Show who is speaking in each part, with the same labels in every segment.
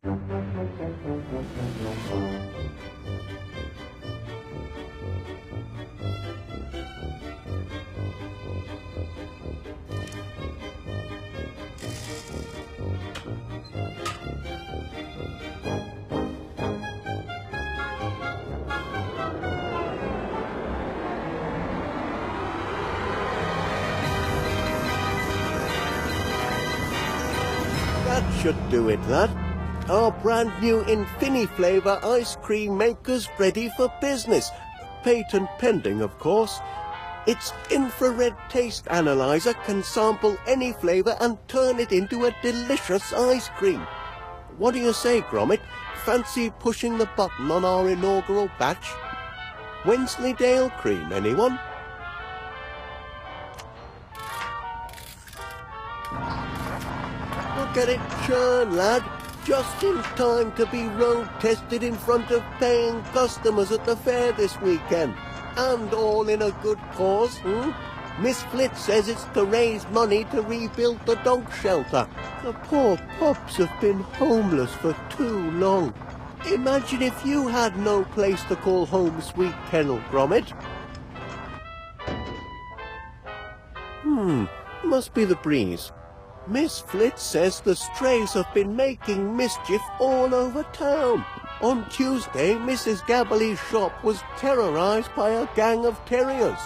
Speaker 1: That should do it, lad. Our brand new infiniflavour ice cream maker's ready for business. Patent pending, of course. Its infrared taste analyzer can sample any flavour and turn it into a delicious ice cream. What do you say, Gromit? Fancy pushing the button on our inaugural batch? Wensleydale cream, anyone? Look at it churn, lad. Just in time to be road tested in front of paying customers at the fair this weekend. And all in a good cause, Miss Flitz says it's to raise money to rebuild the dog shelter. The poor pups have been homeless for too long. Imagine if you had no place to call home, sweet kennel, Gromit. Must be the breeze. Miss Flitz says the strays have been making mischief all over town. On Tuesday, Mrs. Gabberly's shop was terrorised by a gang of terriers.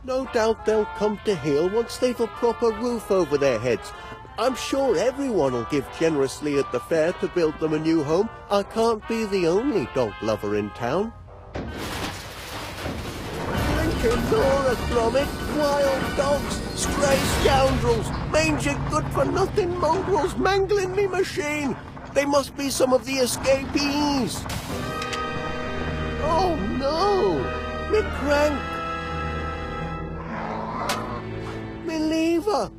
Speaker 1: No doubt they'll come to heel once they've a proper roof over their heads. I'm sure everyone will give generously at the fair to build them a new home. I can't be the only dog lover in town. Laura, Gromit, wild dogs, stray scoundrels, mangy good-for-nothing mongrels mangling me machine. They must be some of the escapees. Oh no, me crank, me lever.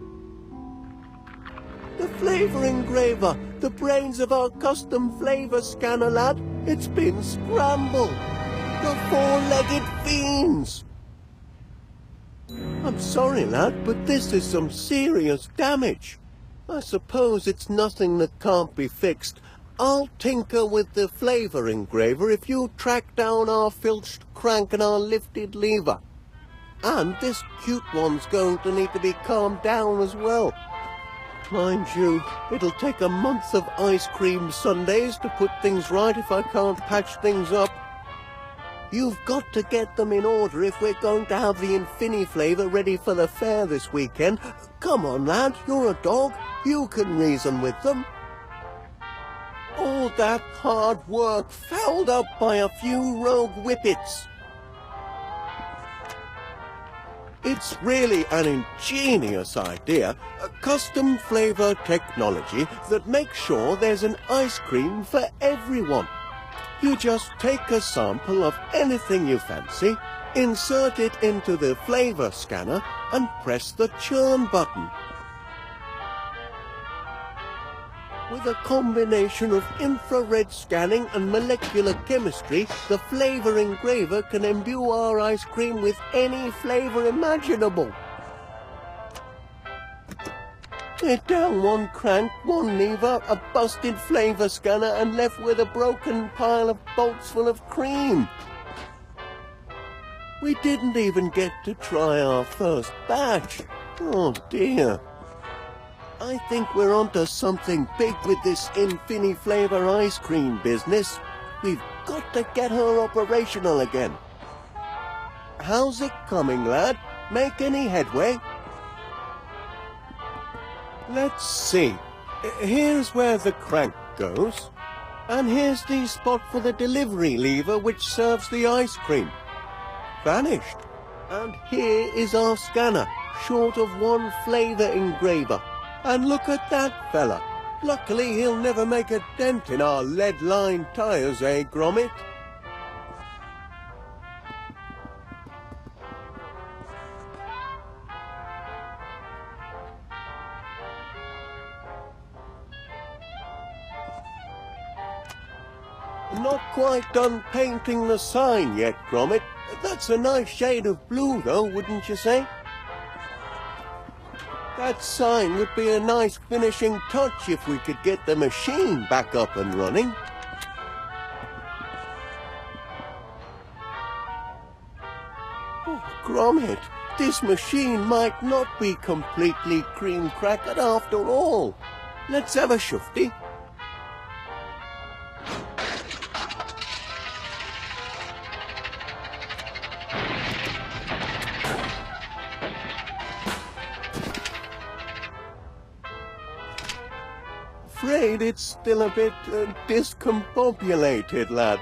Speaker 1: The flavour engraver, the brains of our custom flavour scanner, lad. It's been scrambled. The four-legged fiends. I'm sorry, lad, but this is some serious damage. I suppose it's nothing that can't be fixed. I'll tinker with the flavour engraver if you track down our filched crank and our lifted lever. And this cute one's going to need to be calmed down as well. Mind you, it'll take a month of ice cream sundaes to put things right if I can't patch things up. You've got to get them in order if we're going to have the infiniflavour ready for the fair this weekend. Come on, lad, you're a dog. You can reason with them. All that hard work fouled up by a few rogue whippets. It's really an ingenious idea, a custom flavour technology that makes sure there's an ice cream for everyone. You just take a sample of anything you fancy, insert it into the flavour scanner and press the churn button. With a combination of infrared scanning and molecular chemistry, the flavour engraver can imbue our ice cream with any flavour imaginable. We're down one crank, one lever, a busted flavour scanner, and left with a broken pile of bolts full of cream. We didn't even get to try our first batch. Oh dear. I think we're onto something big with this infiniflavour ice cream business. We've got to get her operational again. How's it coming, lad? Make any headway? Let's see. Here's where the crank goes. And here's the spot for the delivery lever which serves the ice cream. Vanished. And here is our scanner, short of one flavour engraver. And look at that fella. Luckily he'll never make a dent in our lead-lined tyres, eh, Gromit? Not quite done painting the sign yet, Gromit. That's a nice shade of blue, though, wouldn't you say? That sign would be a nice finishing touch if we could get the machine back up and running. Oh, Gromit, this machine might not be completely cream-crackered after all. Let's have a shufty. Afraid it's still a bit discombobulated, lad.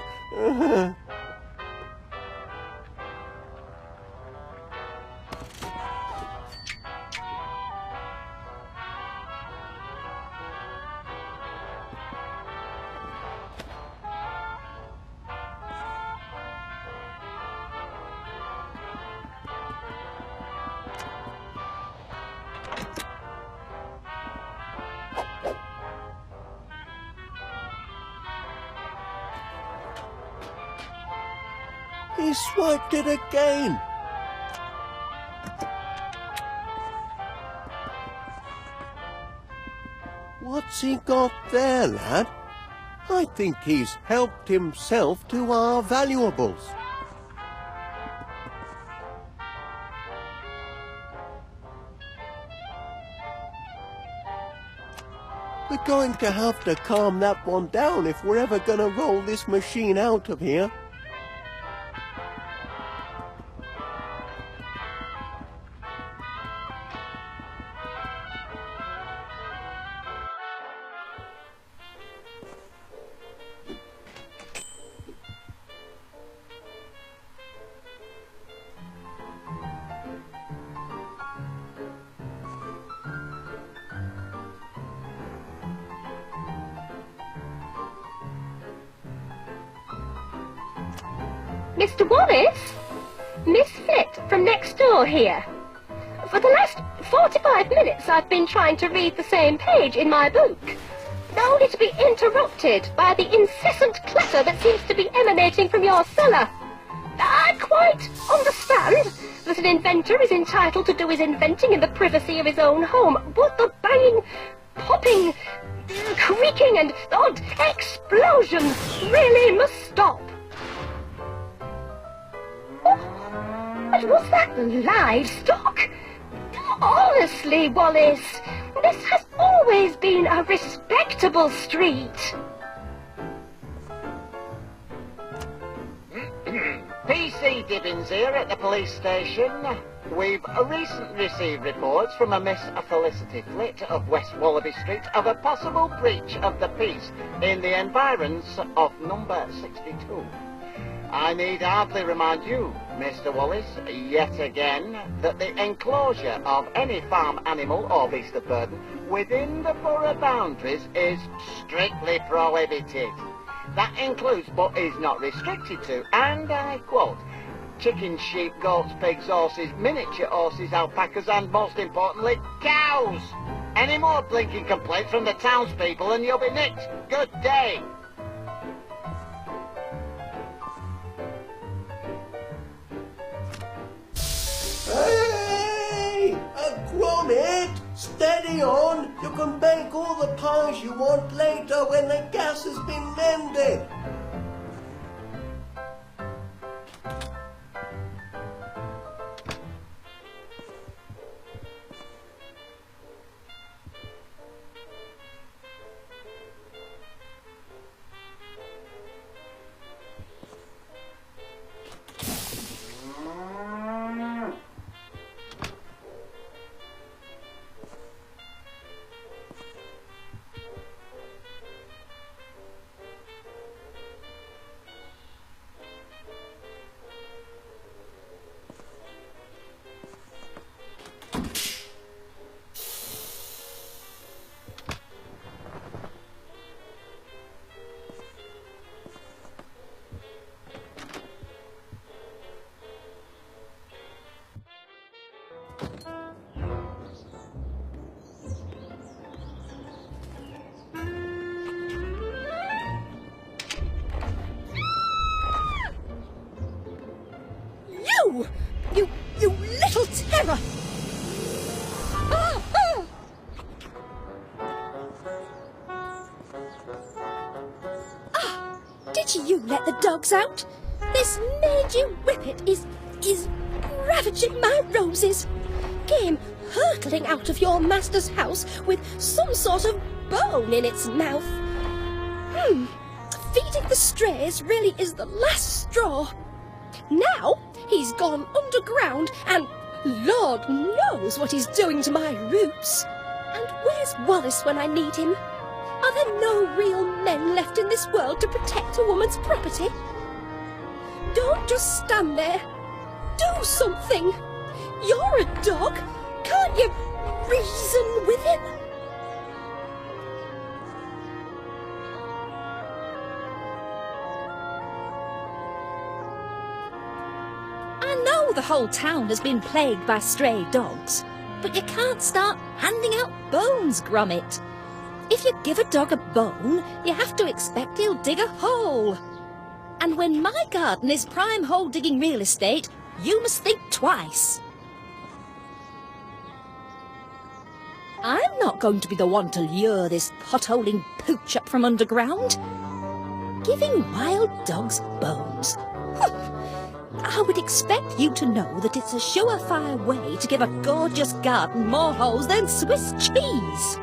Speaker 1: He swiped it again. What's he got there, lad? I think he's helped himself to our valuables. We're going to have to calm that one down if we're ever going to roll this machine out of here.
Speaker 2: Mr. Wallace? Miss Flit from next door here. For the last 45 minutes I've been trying to read the same page in my book, only to be interrupted by the incessant clatter that seems to be emanating from your cellar. I quite understand that an inventor is entitled to do his inventing in the privacy of his own home, but the banging, popping, creaking and odd explosions really must stop. But was that livestock? Honestly, Wallace, this has always been a respectable street.
Speaker 3: PC Dibbins here at the police station. We've recently received reports from a Miss Felicity Flit of West Wallaby Street of a possible breach of the peace in the environs of number 62. I need hardly remind you, Mr. Wallace, yet again, that the enclosure of any farm animal or beast of burden within the borough boundaries is strictly prohibited. That includes, but is not restricted to, and I quote, chickens, sheep, goats, pigs, horses, miniature horses, alpacas, and most importantly, cows. Any more blinking complaints from the townspeople and you'll be nicked. Good day.
Speaker 1: Hey! Gromit! Steady on! You can bake all the pies you want later when the gas has been mended!
Speaker 4: You little terror! did you let the dogs out? This made you whippet is ravaging my roses. Came hurtling out of your master's house with some sort of bone in its mouth. Feeding the strays really is the last straw. Now he's gone underground and Lord knows what he's doing to my roots. And where's Wallace when I need him? Are there no real men left in this world to protect a woman's property? Don't just stand there. Do something. You're a dog. Can't you reason with him?
Speaker 5: I know the whole town has been plagued by stray dogs, but you can't start handing out bones, Gromit. If you give a dog a bone, you have to expect he'll dig a hole. And when my garden is prime hole-digging real estate, you must think twice. I'm not going to be the one to lure this potholing pooch up from underground. Giving wild dogs bones. I would expect you to know that it's a surefire way to give a gorgeous garden more holes than Swiss cheese.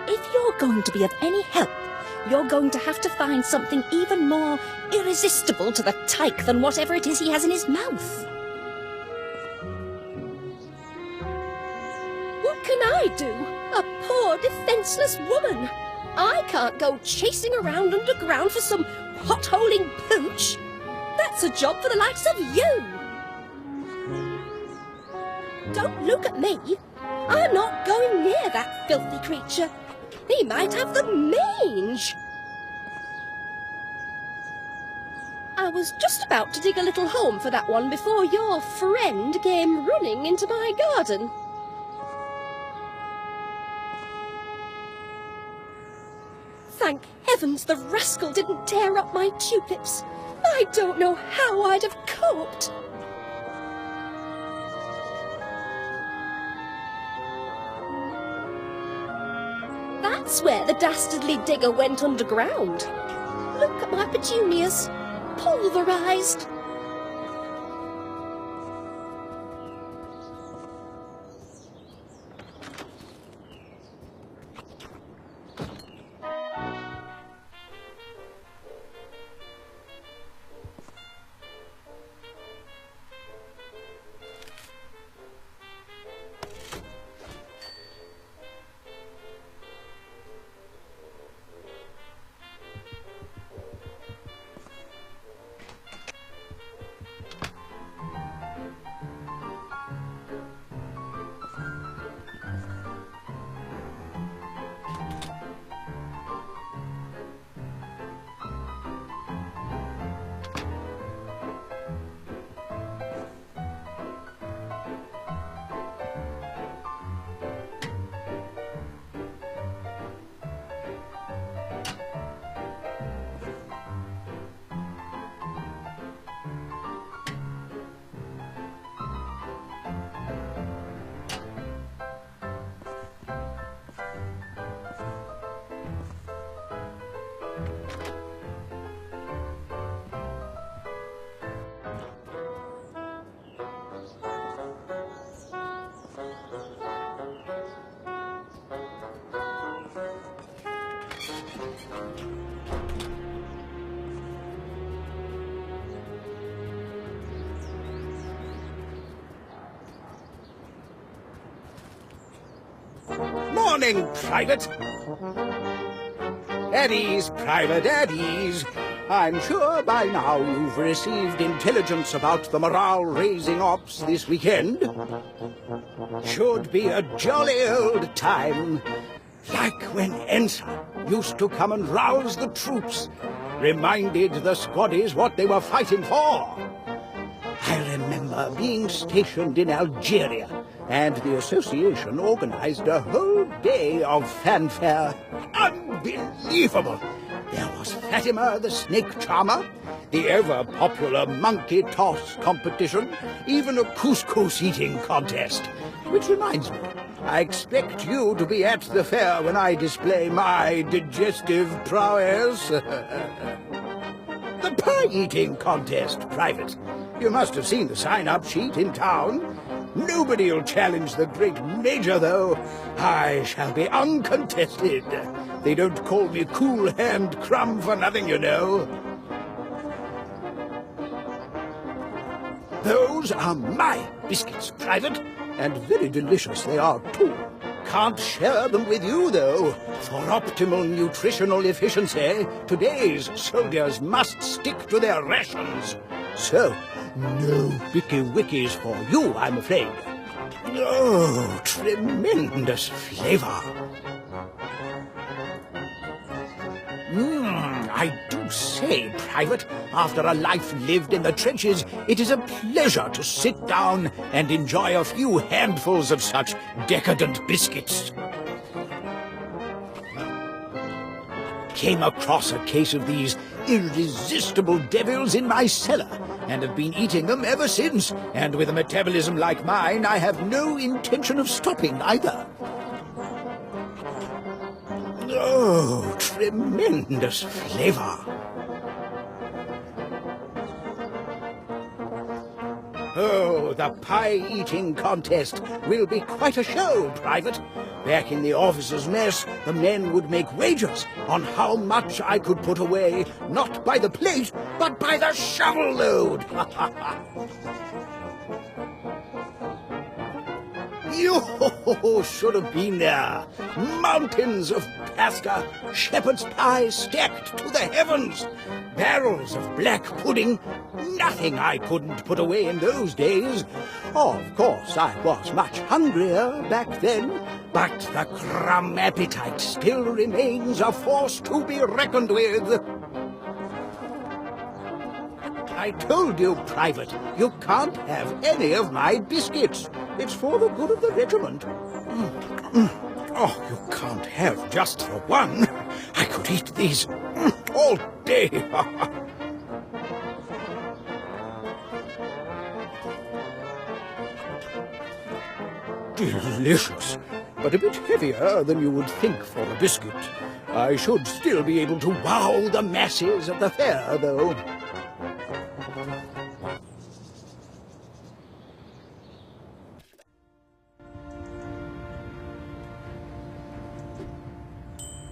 Speaker 5: If you're going to be of any help, you're going to have to find something even more irresistible to the tyke than whatever it is he has in his mouth.
Speaker 4: What can I do? A poor, defenceless woman. I can't go chasing around underground for some hot-holing pooch. That's a job for the likes of you. Don't look at me. I'm not going near that filthy creature. He might have the mange. I was just about to dig a little home for that one before your friend came running into my garden. Thank heavens the rascal didn't tear up my tulips. I don't know how I'd have coped. That's where the dastardly digger went underground. Look at my petunias, pulverised.
Speaker 6: Morning, Private. At ease, Private, at ease. I'm sure by now you've received intelligence about the morale-raising ops this weekend. Should be a jolly old time, like when Ensign used to come and rouse the troops, reminded the squaddies what they were fighting for. I remember being stationed in Algeria, and the association organized a whole day of fanfare. Unbelievable! There was Fatima the snake charmer, the ever-popular monkey toss competition, even a couscous eating contest. Which reminds me, I expect you to be at the fair when I display my digestive prowess. The pie-eating contest, Private. You must have seen the sign-up sheet in town. Nobody'll challenge the great Major, though. I shall be uncontested. They don't call me Cool Hand Crumb for nothing, you know. Those are my biscuits, Private, and very delicious they are, too. Can't share them with you, though. For optimal nutritional efficiency, today's soldiers must stick to their rations. So, no Bicky Wickies for you, I'm afraid. Oh, tremendous flavor. I do say, Private, after a life lived in the trenches, it is a pleasure to sit down and enjoy a few handfuls of such decadent biscuits. Came across a case of these irresistible devils in my cellar, and have been eating them ever since, and with a metabolism like mine, I have no intention of stopping either. Oh, tremendous flavor. Oh, the pie-eating contest will be quite a show, Private. Back in the officers' mess, the men would make wagers on how much I could put away, not by the plate, but by the shovel load. You should have been there. Mountains of pasta, shepherd's pie stacked to the heavens, barrels of black pudding, nothing I couldn't put away in those days. Of course, I was much hungrier back then, but the crumb appetite still remains a force to be reckoned with. I told you, Private, you can't have any of my biscuits. It's for the good of the regiment. Oh, you can't have just the one. I could eat these all day. Delicious, but a bit heavier than you would think for a biscuit. I should still be able to wow the masses at the fair, though.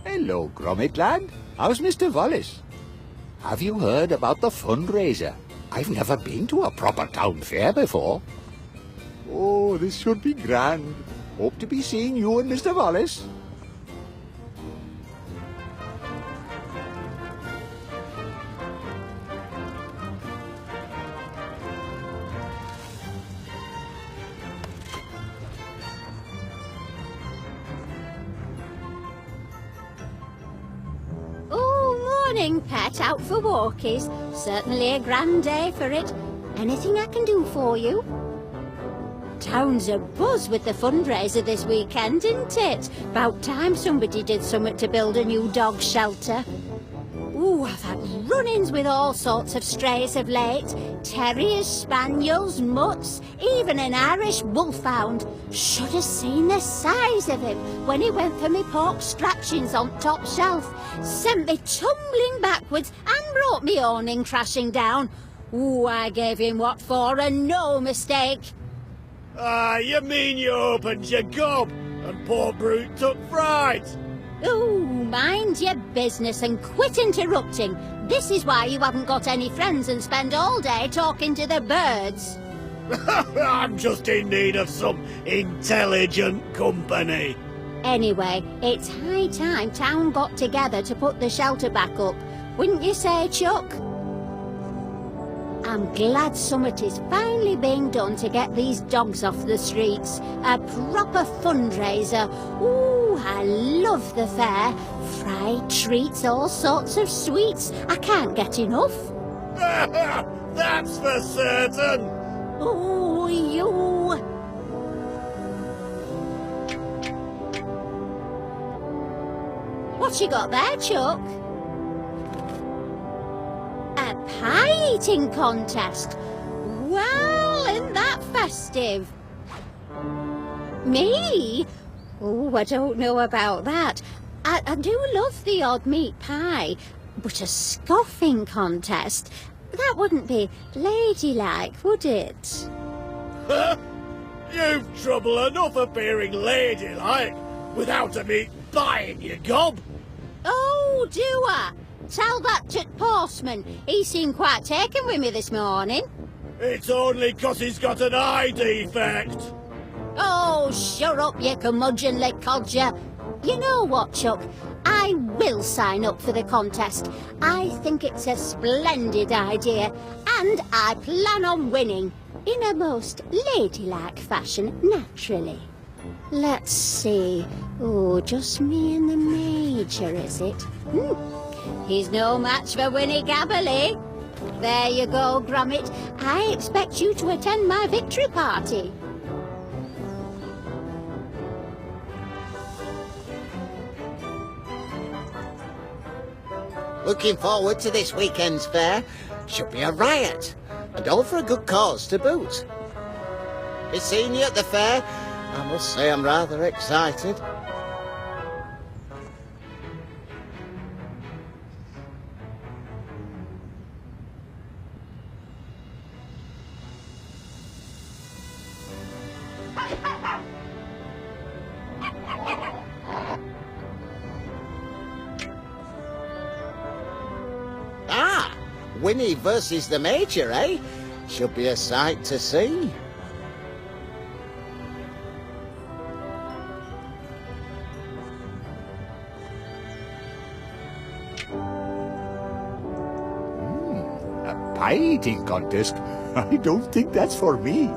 Speaker 7: Hello, Gromit lad. How's Mr. Wallace? Have you heard about the fundraiser? I've never been to a proper town fair before. Oh, this should be grand. Hope to be seeing you and Mr. Wallace.
Speaker 8: Morning, pet, out for walkies. Certainly a grand day for it. Anything I can do for you? Town's abuzz with the fundraiser this weekend, isn't it? About time somebody did something to build a new dog shelter. Ooh, I've had run-ins with all sorts of strays of late. Terriers, spaniels, mutts, even an Irish wolfhound. Should have seen the size of him when he went for me pork scratchings on top shelf. Sent me tumbling backwards and brought me awning crashing down. Ooh, I gave him what for, and no mistake.
Speaker 9: Ah, you mean you opened your gob and poor brute took fright?
Speaker 8: Ooh, mind your business and quit interrupting. This is why you haven't got any friends and spend all day talking to the birds.
Speaker 9: I'm just in need of some intelligent company.
Speaker 8: Anyway, it's high time town got together to put the shelter back up. Wouldn't you say, Chuck? I'm glad summit is finally being done to get these dogs off the streets. A proper fundraiser. Ooh, I love the fair. Fried treats, all sorts of sweets. I can't get enough.
Speaker 9: That's for certain.
Speaker 8: Ooh, you. What you got there, Chuck? A pie-eating contest. Well, isn't that festive? Me? Oh, I don't know about that. I do love the odd meat pie, but a scoffing contest, that wouldn't be ladylike, would it?
Speaker 9: Huh? You've trouble enough appearing ladylike without a meat pie in your gob.
Speaker 8: Oh, do I? Tell that to Postman. He seemed quite taken with me this morning.
Speaker 9: It's only 'cause he's got an eye defect.
Speaker 8: Oh, shut up, you curmudgeonly codger. You know what, Chuck? I will sign up for the contest. I think it's a splendid idea, and I plan on winning. In a most ladylike fashion, naturally. Let's see. Oh, just me and the Major, is it? He's no match for Winnie Gabberley. There you go, Gromit. I expect you to attend my victory party.
Speaker 3: Looking forward to this weekend's fair. Should be a riot, and all for a good cause to boot. Be seeing you at the fair. I must say I'm rather excited. Ah, Winnie versus the Major, eh? Should be a sight to see.
Speaker 7: A pie eating contest? I don't think that's for me.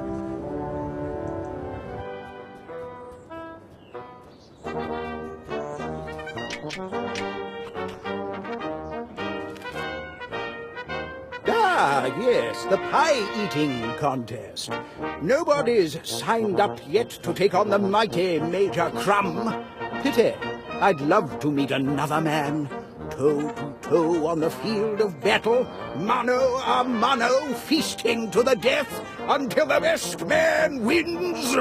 Speaker 6: Ah, yes, the pie-eating contest. Nobody's signed up yet to take on the mighty Major Crumb. Pity. I'd love to meet another man. Toe to toe on the field of battle, mano a mano, feasting to the death until the best man wins.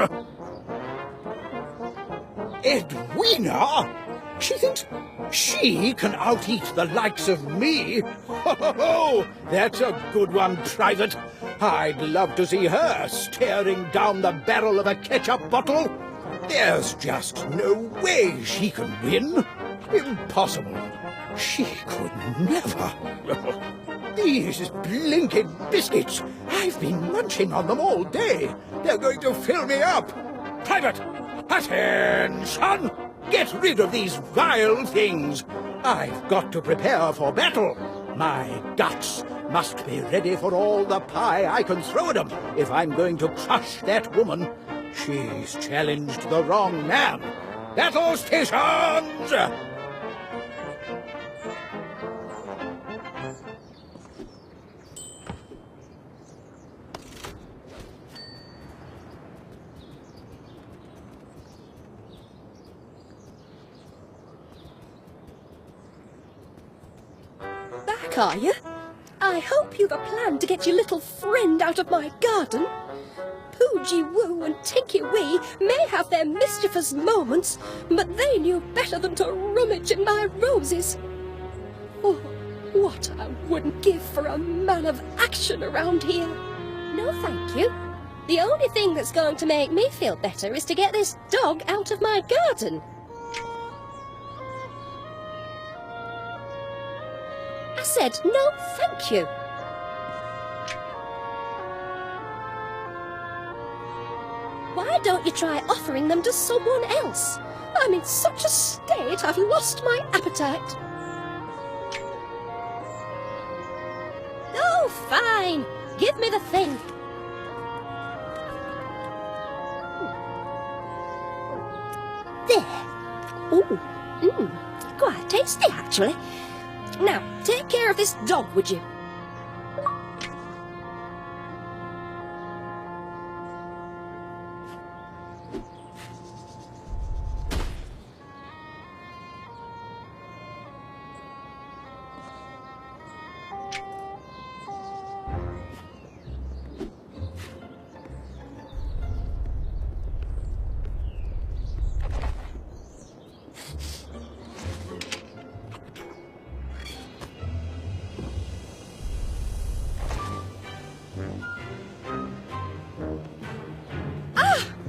Speaker 6: Edwina? She thinks she can out-eat the likes of me? Ho! That's a good one, Private. I'd love to see her staring down the barrel of a ketchup bottle. There's just no way she can win. Impossible. She could never. These blinking biscuits. I've been munching on them all day. They're going to fill me up. Private, attention! Get rid of these vile things. I've got to prepare for battle. My guts must be ready for all the pie I can throw at them if I'm going to crush that woman. She's challenged the wrong man. Battle stations!
Speaker 4: Back, are you? I hope you've a plan to get your little friend out of my garden. Poogie Woo and Tinky Wee may have their mischievous moments, but they knew better than to rummage in my roses. Oh, what I wouldn't give for a man of action around here.
Speaker 5: No, thank you.
Speaker 4: The only thing that's going to make me feel better is to get this dog out of my garden. I said no, thank you. Why don't you try offering them to someone else? I'm in such a state I've lost my appetite. Oh, fine. Give me the thing. There. Oh, quite tasty, actually. Now, take care of this dog, would you?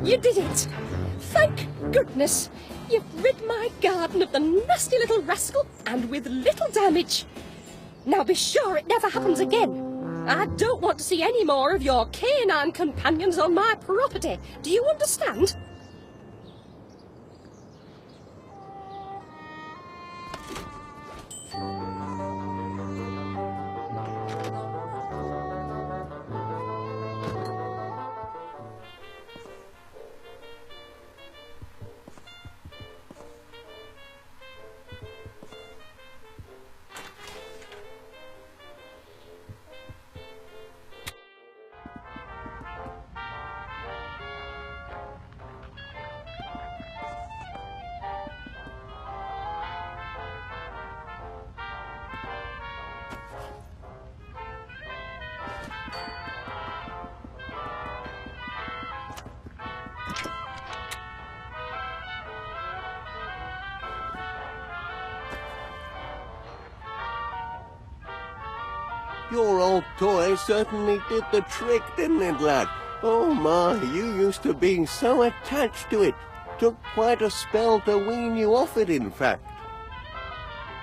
Speaker 4: You did it! Thank goodness! You've rid my garden of the nasty little rascal, and with little damage. Now be sure it never happens again. I don't want to see any more of your canine companions on my property. Do you understand?
Speaker 1: Your old toy certainly did the trick, didn't it, lad? Oh my, you used to be so attached to it. Took quite a spell to wean you off it, in fact.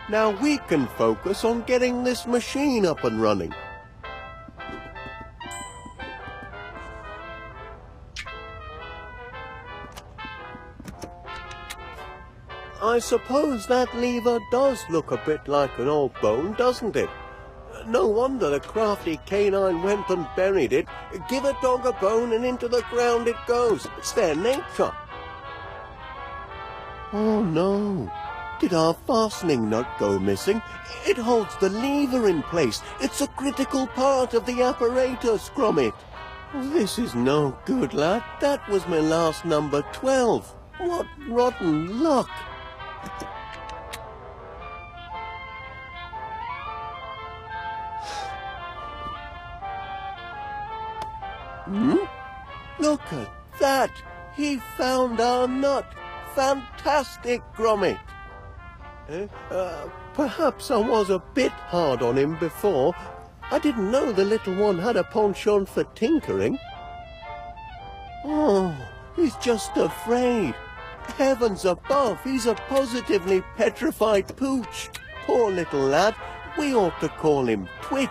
Speaker 1: Now we can focus on getting this machine up and running. I suppose that lever does look a bit like an old bone, doesn't it? No wonder the crafty canine went and buried it. Give a dog a bone and into the ground it goes. It's their nature. Oh no. Did our fastening nut go missing? It holds the lever in place. It's a critical part of the apparatus, Gromit. This is no good, lad. That was my last number 12. What rotten luck. Look at that! He found our nut! Fantastic, Gromit! Perhaps I was a bit hard on him before. I didn't know the little one had a penchant for tinkering. Oh, he's just afraid. Heavens above, he's a positively petrified pooch. Poor little lad. We ought to call him Twitch.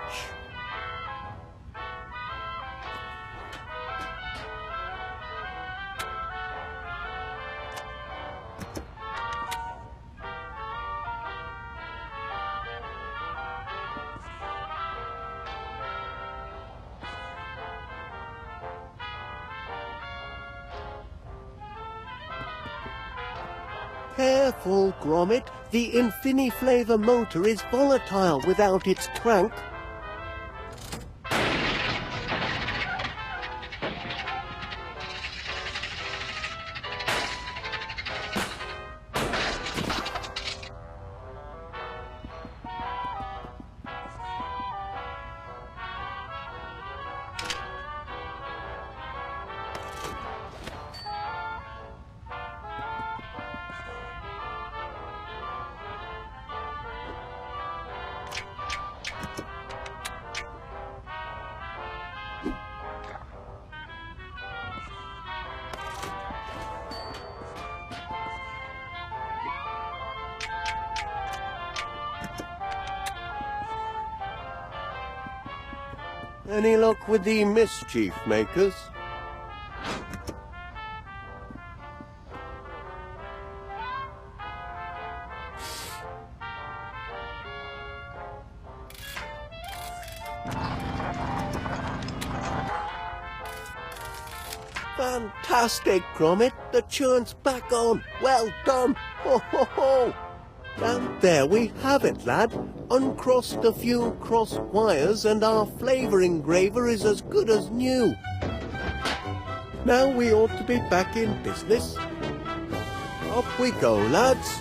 Speaker 1: Careful, Gromit. The infiniflavour motor is volatile without its crank. Any luck with the mischief makers? Fantastic, Gromit. The churn's back on. Well done. Ho, ho, ho. And there we have it, lad. Uncrossed a few crossed wires and our flavour engraver is as good as new. Now we ought to be back in business. Up we go, lads.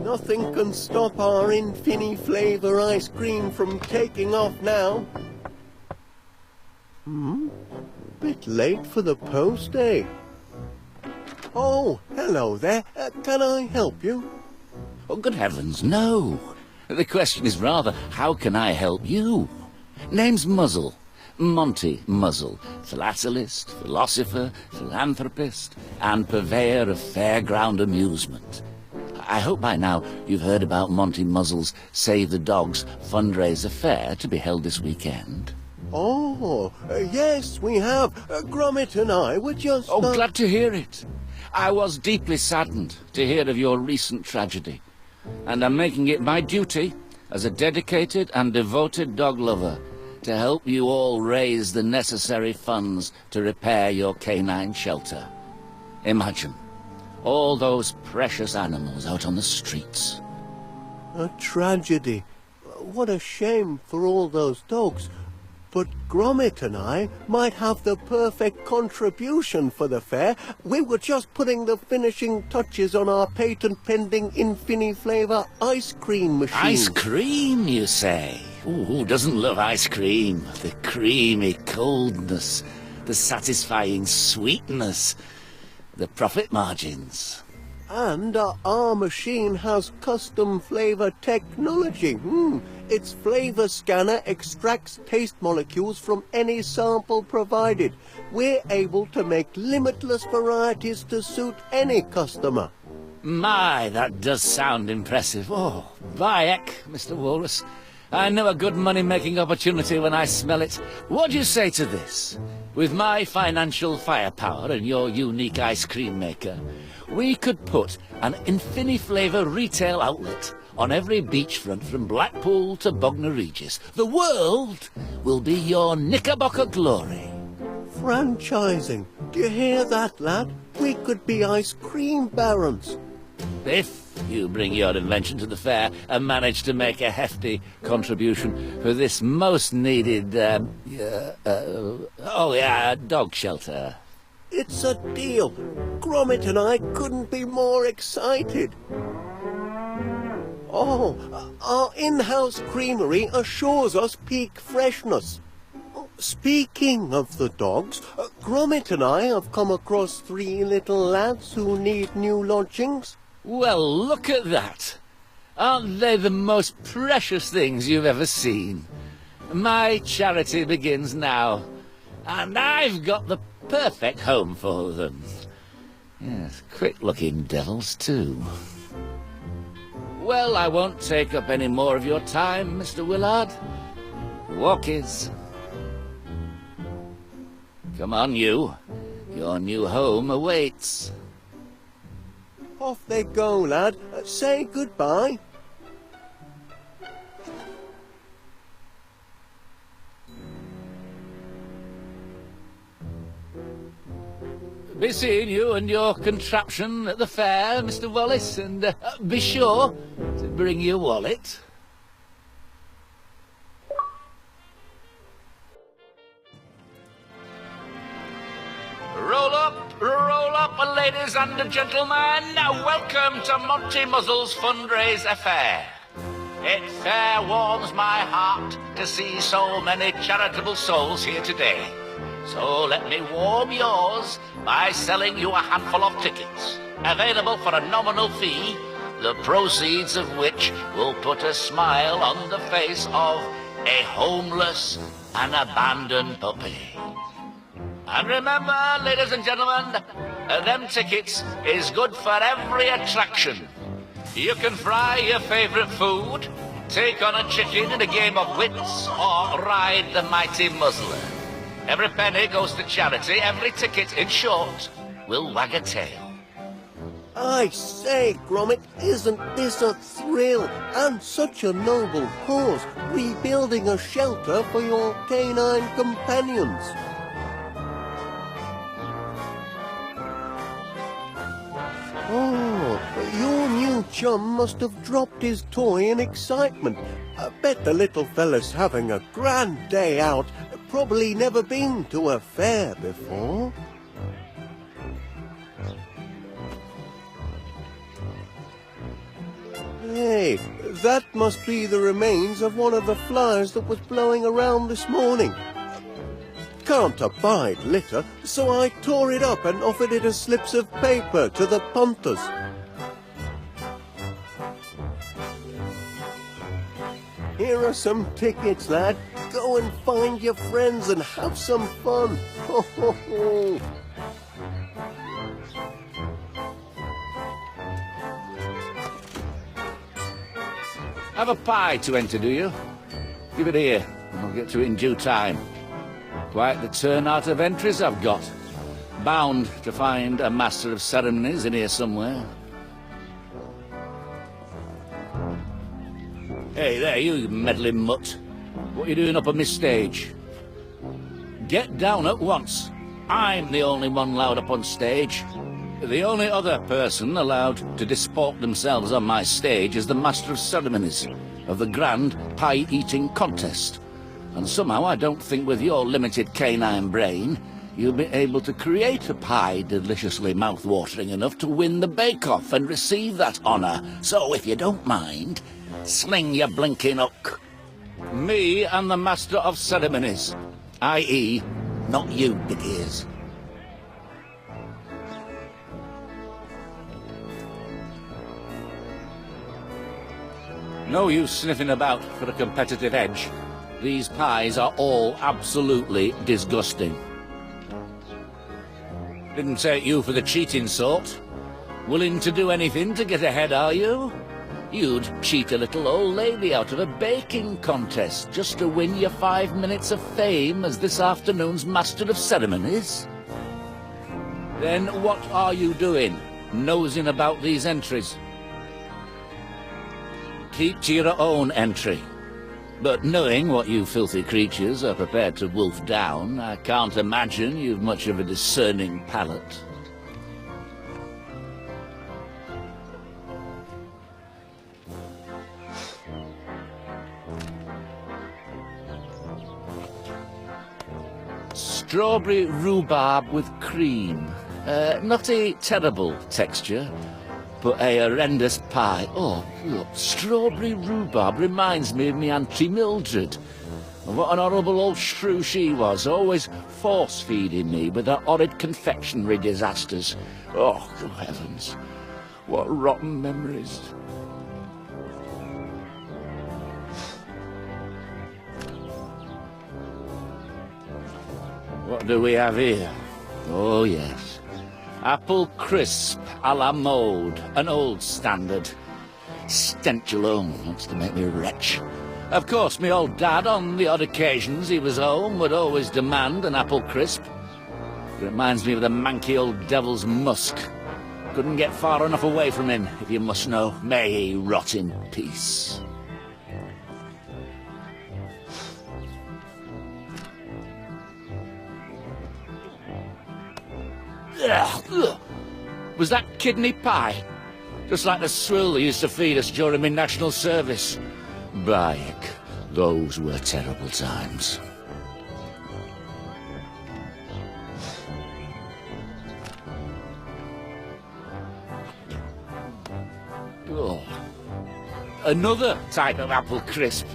Speaker 1: Nothing can stop our infiniflavour ice cream from taking off now. Bit late for the post, eh? Oh, hello there. Can I help you?
Speaker 10: Oh, good heavens, no. The question is rather, how can I help you? Name's Muzzle. Monty, Muzzle, philatelist, philosopher, philanthropist, and purveyor of fairground amusement. I hope by now you've heard about Monty Muzzle's Save the Dogs fundraiser fair to be held this weekend.
Speaker 1: Oh, yes, we have. Gromit and I were just...
Speaker 10: Oh, glad to hear it. I was deeply saddened to hear of your recent tragedy, and I'm making it my duty, as a dedicated and devoted dog lover, to help you all raise the necessary funds to repair your canine shelter. Imagine all those precious animals out on the streets.
Speaker 1: A tragedy. What a shame for all those dogs. But Gromit and I might have the perfect contribution for the fair. We were just putting the finishing touches on our patent-pending infiniflavour ice cream machine.
Speaker 10: Ice cream, you say? Ooh, who doesn't love ice cream? The creamy coldness, the satisfying sweetness, the profit margins.
Speaker 1: And our machine has custom flavour technology. Its flavour scanner extracts taste molecules from any sample provided. We're able to make limitless varieties to suit any customer.
Speaker 10: My, that does sound impressive. Oh, by heck, Mr. Walrus. I know a good money-making opportunity when I smell it. What do you say to this? With my financial firepower and your unique ice cream maker, we could put an infiniflavour retail outlet on every beachfront from Blackpool to Bognor Regis. The world will be your Knickerbocker glory.
Speaker 1: Franchising. Do you hear that, lad? We could be ice cream barons.
Speaker 10: If you bring your invention to the fair and manage to make a hefty contribution for this most needed, dog shelter.
Speaker 1: It's a deal. Gromit and I couldn't be more excited. Oh, our in-house creamery assures us peak freshness. Speaking of the dogs, Gromit and I have come across 3 little lads who need new lodgings.
Speaker 10: Well, look at that. Aren't they the most precious things you've ever seen? My charity begins now, and I've got the perfect home for them. Yes, quick-looking devils, too. Well, I won't take up any more of your time, Mr. Willard. Walkies. Come on, you. Your new home awaits.
Speaker 1: Off they go, lad. Say goodbye.
Speaker 10: Be seeing you and your contraption at the fair, Mr. Wallace, and be sure to bring your wallet. Roll up, ladies and gentlemen. Welcome to Monty Muzzle's fundraise affair. It fair warms my heart to see so many charitable souls here today. So let me warm yours by selling you a handful of tickets, available for a nominal fee, the proceeds of which will put a smile on the face of a homeless and abandoned puppy. And remember, ladies and gentlemen, them tickets is good for every attraction. You can fry your favourite food, take on a chicken in a game of wits, or ride the mighty Muzzler. Every penny goes to charity, every ticket, in short, will wag a tail.
Speaker 1: I say, Gromit, isn't this a thrill? And such a noble cause, rebuilding a shelter for your canine companions. Oh, your new chum must have dropped his toy in excitement. I bet the little fella's having a grand day out. Probably never been to a fair before. Hey, that must be the remains of one of the flyers that was blowing around this morning. Can't abide litter, so I tore it up and offered it as slips of paper to the punters. Here are some tickets, lad. Go and find your friends and have some fun. Ho, ho, ho.
Speaker 10: Have a pie to enter, do you? Give it here, and I'll get to it in due time. Quite the turnout of entries I've got. Bound to find a master of ceremonies in here somewhere. Hey there, you meddling mutt. What are you doing up on this stage? Get down at once. I'm the only one allowed up on stage. The only other person allowed to disport themselves on my stage is the Master of Ceremonies of the Grand Pie-Eating Contest. And somehow I don't think with your limited canine brain you'll be able to create a pie deliciously mouth-watering enough to win the bake-off and receive that honour. So if you don't mind, sling your blinking hook. Me and the Master of Ceremonies, i.e., not you, big ears. No use sniffing about for a competitive edge. These pies are all absolutely disgusting. Didn't take you for the cheating sort. Willing to do anything to get ahead, are you? You'd cheat a little old lady out of a baking contest just to win your 5 minutes of fame as this afternoon's Master of Ceremonies? Then what are you doing, nosing about these entries? Keep to your own entry. But knowing what you filthy creatures are prepared to wolf down, I can't imagine you've much of a discerning palate. Strawberry rhubarb with cream. Not a terrible texture, but a horrendous pie. Oh, look, strawberry rhubarb reminds me of me Auntie Mildred. What an horrible old shrew she was, always force-feeding me with her horrid confectionery disasters. Oh, good heavens, what rotten memories. What do we have here? Oh, yes. Apple crisp a la mode, an old standard. Stench alone wants to make me retch. Of course, me old dad, on the odd occasions he was home, would always demand an apple crisp. It reminds me of the manky old devil's musk. Couldn't get far enough away from him, if you must know. May he rot in peace. Ugh. Was that kidney pie? Just like the swill they used to feed us during my national service. Bayek, those were terrible times. Oh. Another type of apple crisp.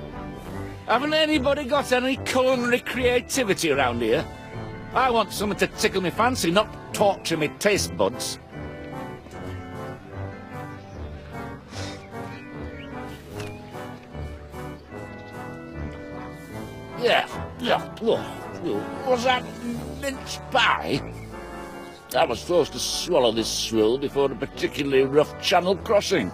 Speaker 10: Haven't anybody got any culinary creativity around here? I want something to tickle me fancy, not torture me taste buds. Yeah. Was that mince pie? I was forced to swallow this swill before a particularly rough channel crossing.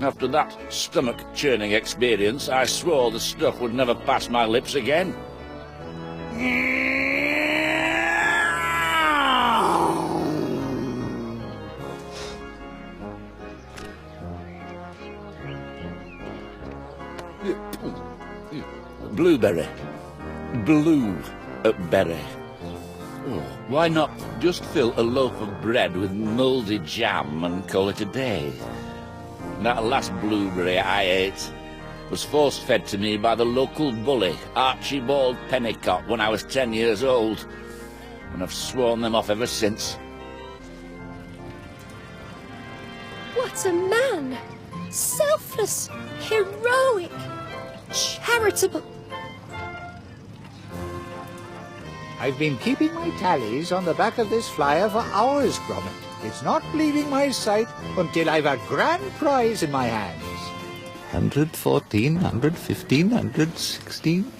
Speaker 10: After that stomach-churning experience, I swore the stuff would never pass my lips again. Blueberry. Blue-berry. Oh, why not just fill a loaf of bread with mouldy jam and call it a day? That last blueberry I ate was force-fed to me by the local bully, Archibald Pennicott, when I was 10 years old, and I've sworn them off ever since.
Speaker 4: What a man! Selfless, heroic, charitable.
Speaker 6: I've been keeping my tallies on the back of this flyer for hours, Gromit. It's not leaving my sight until I've a grand prize in my hands.
Speaker 7: 114, 115, 116.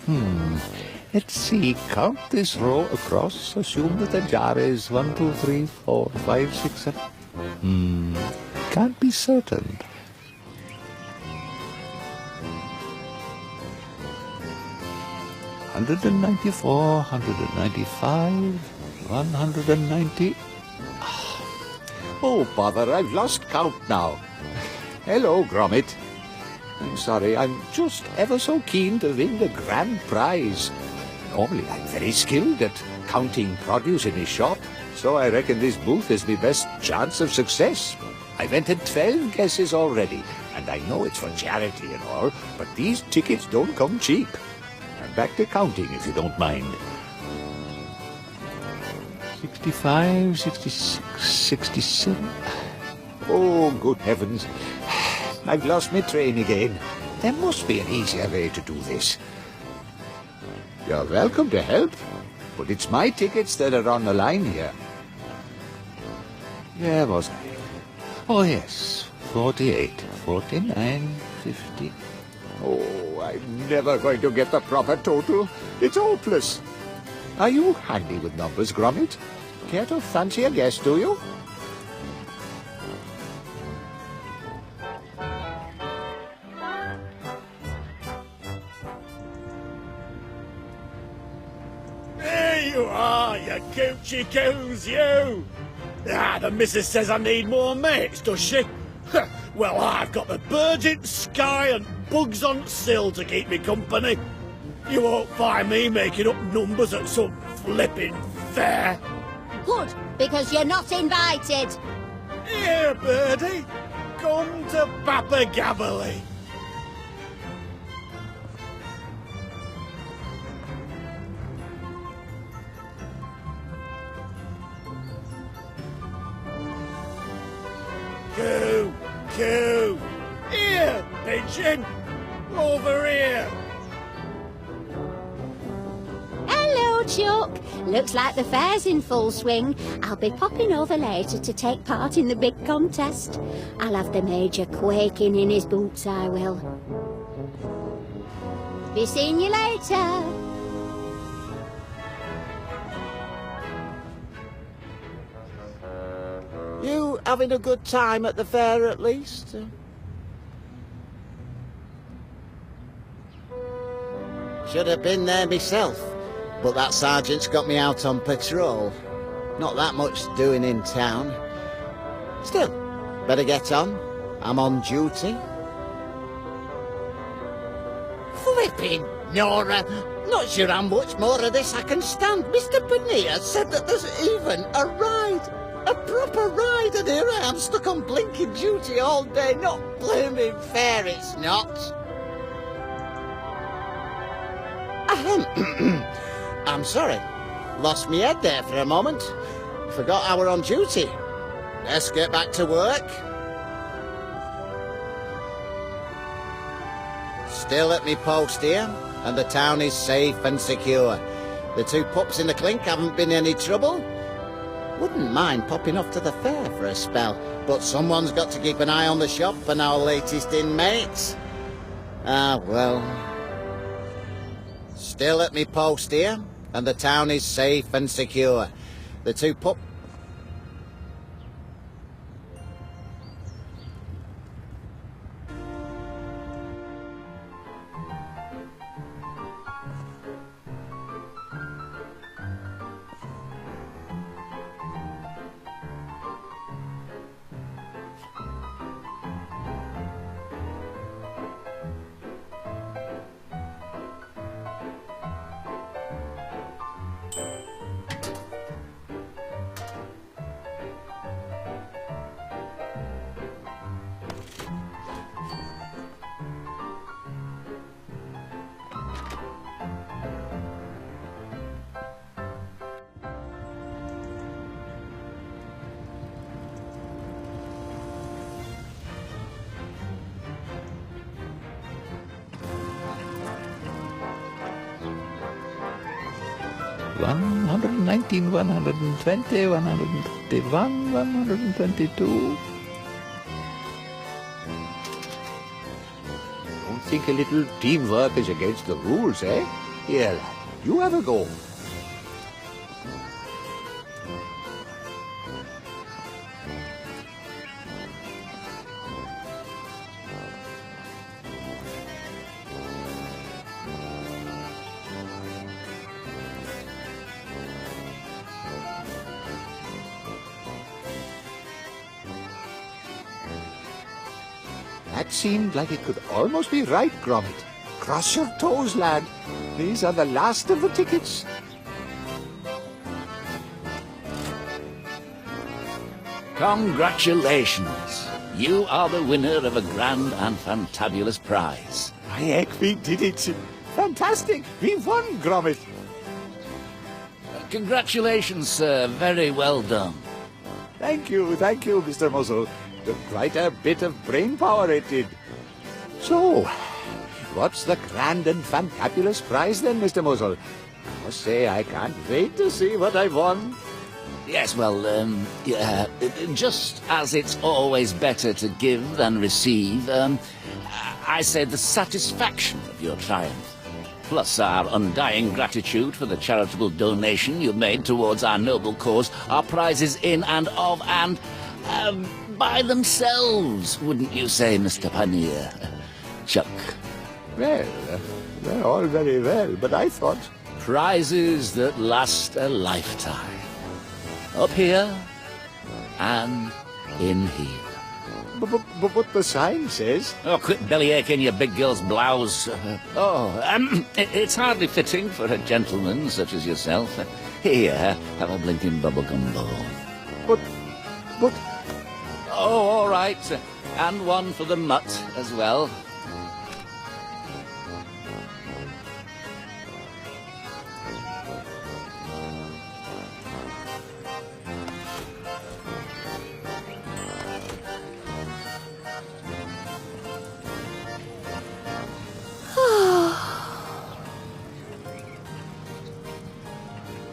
Speaker 7: Let's see. Count this row across. Assume that the jar is 1, 2, 3, 4, 5, 6, 7. Can't be certain. $194, 195, 190. Oh, bother, I've lost count now. Hello, Gromit. I'm sorry, I'm just ever so keen to win the grand prize. Normally, I'm very skilled at counting produce in his shop, so I reckon this booth is my best chance of success. I've entered 12 guesses already, and I know it's for charity and all, but these tickets don't come cheap. I'm back to counting, if you don't mind. 65, 66, 67. Oh, good heavens. I've lost my train again. There must be an easier way to do this. You're welcome to help, but it's my tickets that are on the line here. Where was I? Oh, yes. 48, 49, 50. Oh, I'm never going to get the proper total. It's hopeless. Are you handy with numbers, Gromit? Care to fancy a guess, do you?
Speaker 9: There you are, you coochie coos, you! Ah, the missus says I need more mates, does she? Well, I've got the birds in the sky and bugs on the sill to keep me company. You won't find me making up numbers at some flipping fair.
Speaker 8: Good, because you're not invited.
Speaker 9: Here, birdie, come to Papa Gabberley. Coo, coo. Here, pigeon. Over here.
Speaker 8: Hello, Chuck. Looks like the fair's in full swing. I'll be popping over later to take part in the big contest. I'll have the Major quaking in his boots, I will. Be seeing you later.
Speaker 3: You having a good time at the fair, at least? Should have been there myself, but that sergeant's got me out on patrol. Not that much doing in town. Still, better get on. I'm on duty. Flipping Nora! Not sure how much more of this I can stand. Mr. Bonilla said that there's even a ride. A proper ride, and here I am stuck on blinking duty all day. Not blooming fair, it's not. I'm sorry. Lost me head there for a moment. Forgot I were on duty. Let's get back to work. Still at me post here, and the town is safe and secure. The two pups in the clink haven't been any trouble. Wouldn't mind popping off to the fair for a spell, but someone's got to keep an eye on the shop and our latest inmates. Ah, well. Still at me post here, and the town is safe and secure. The two pup...
Speaker 7: $119, $120, $131, $122. think a little teamwork is against the rules, eh? Here, lad, you have a go. That seemed like it could almost be right, Gromit. Cross your toes, lad. These are the last of the tickets.
Speaker 10: Congratulations. You are the winner of a grand and fantabulous prize.
Speaker 7: My heck, we did it. Fantastic. We won, Gromit.
Speaker 10: Congratulations, sir. Very well done.
Speaker 7: Thank you, Mr. Muzzle. Quite a bit of brain power it did. So, what's the grand and fantabulous prize then, Mr. Muzzle? I must say I can't wait to see what I've won.
Speaker 10: Yes, well, just as it's always better to give than receive, I say the satisfaction of your triumph, plus our undying gratitude for the charitable donation you made towards our noble cause, are prizes in and of and, by themselves, wouldn't you say, Mr. Paneer? Chuck.
Speaker 7: Well, they're all very well, but I thought...
Speaker 10: Prizes that last a lifetime. Up here and in here.
Speaker 7: But the sign says...
Speaker 10: Oh, quit bellyaching your big girl's blouse. It's hardly fitting for a gentleman such as yourself. Here, have a blinking bubblegum ball.
Speaker 7: But...
Speaker 10: Oh, all right. And one for the mutt as well.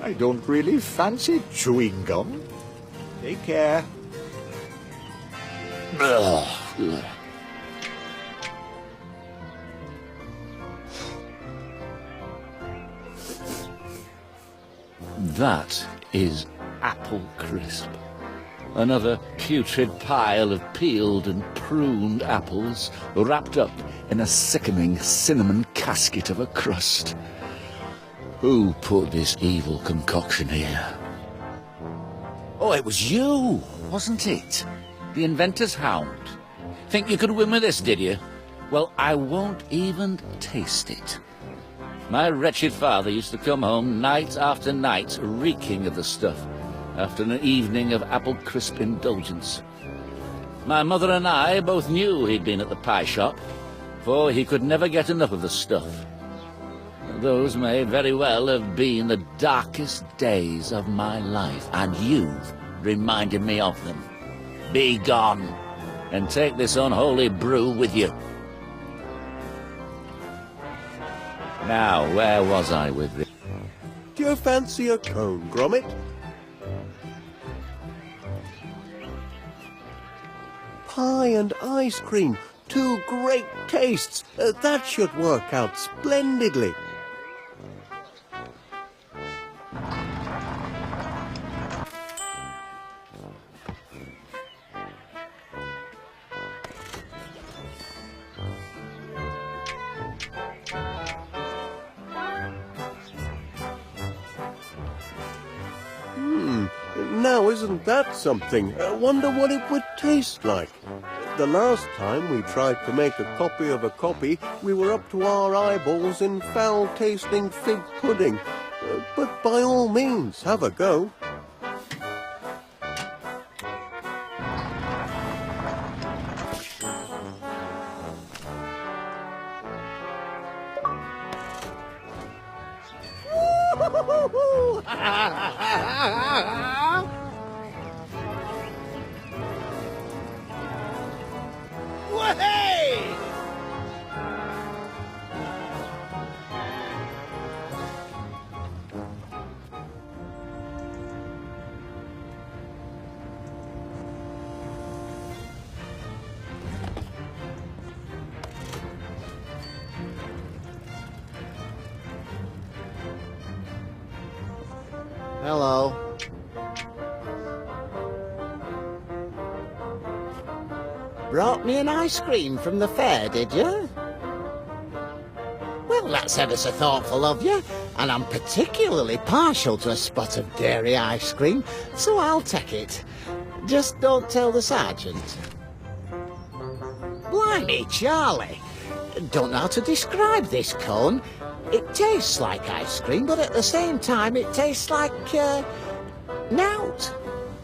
Speaker 7: I don't really fancy chewing gum. Take care.
Speaker 10: That is apple crisp. Another putrid pile of peeled and pruned apples wrapped up in a sickening cinnamon casket of a crust. Who put this evil concoction here? Oh, it was you, wasn't it? The inventor's hound. Think you could win with this, did you? Well, I won't even taste it. My wretched father used to come home night after night reeking of the stuff after an evening of apple crisp indulgence. My mother and I both knew he'd been at the pie shop, for he could never get enough of the stuff. Those may very well have been the darkest days of my life, and you've reminded me of them. Be gone, and take this unholy brew with you. Now, where was I with this?
Speaker 1: Do you fancy a cone, Gromit? Pie and ice cream, two great tastes. That should work out splendidly. Now, isn't that something? I wonder what it would taste like. The last time we tried to make a copy of a copy, we were up to our eyeballs in foul-tasting fig pudding. But by all means, have a go.
Speaker 3: Hello. Brought me an ice cream from the fair, did you? Well, that's ever so thoughtful of you, and I'm particularly partial to a spot of dairy ice cream, so I'll take it. Just don't tell the sergeant. Blimey, Charlie. Don't know how to describe this cone. It tastes like ice cream, but at the same time it tastes like, nout.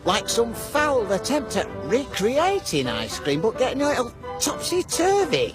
Speaker 3: Like some foul attempt at recreating ice cream, but getting a little topsy-turvy.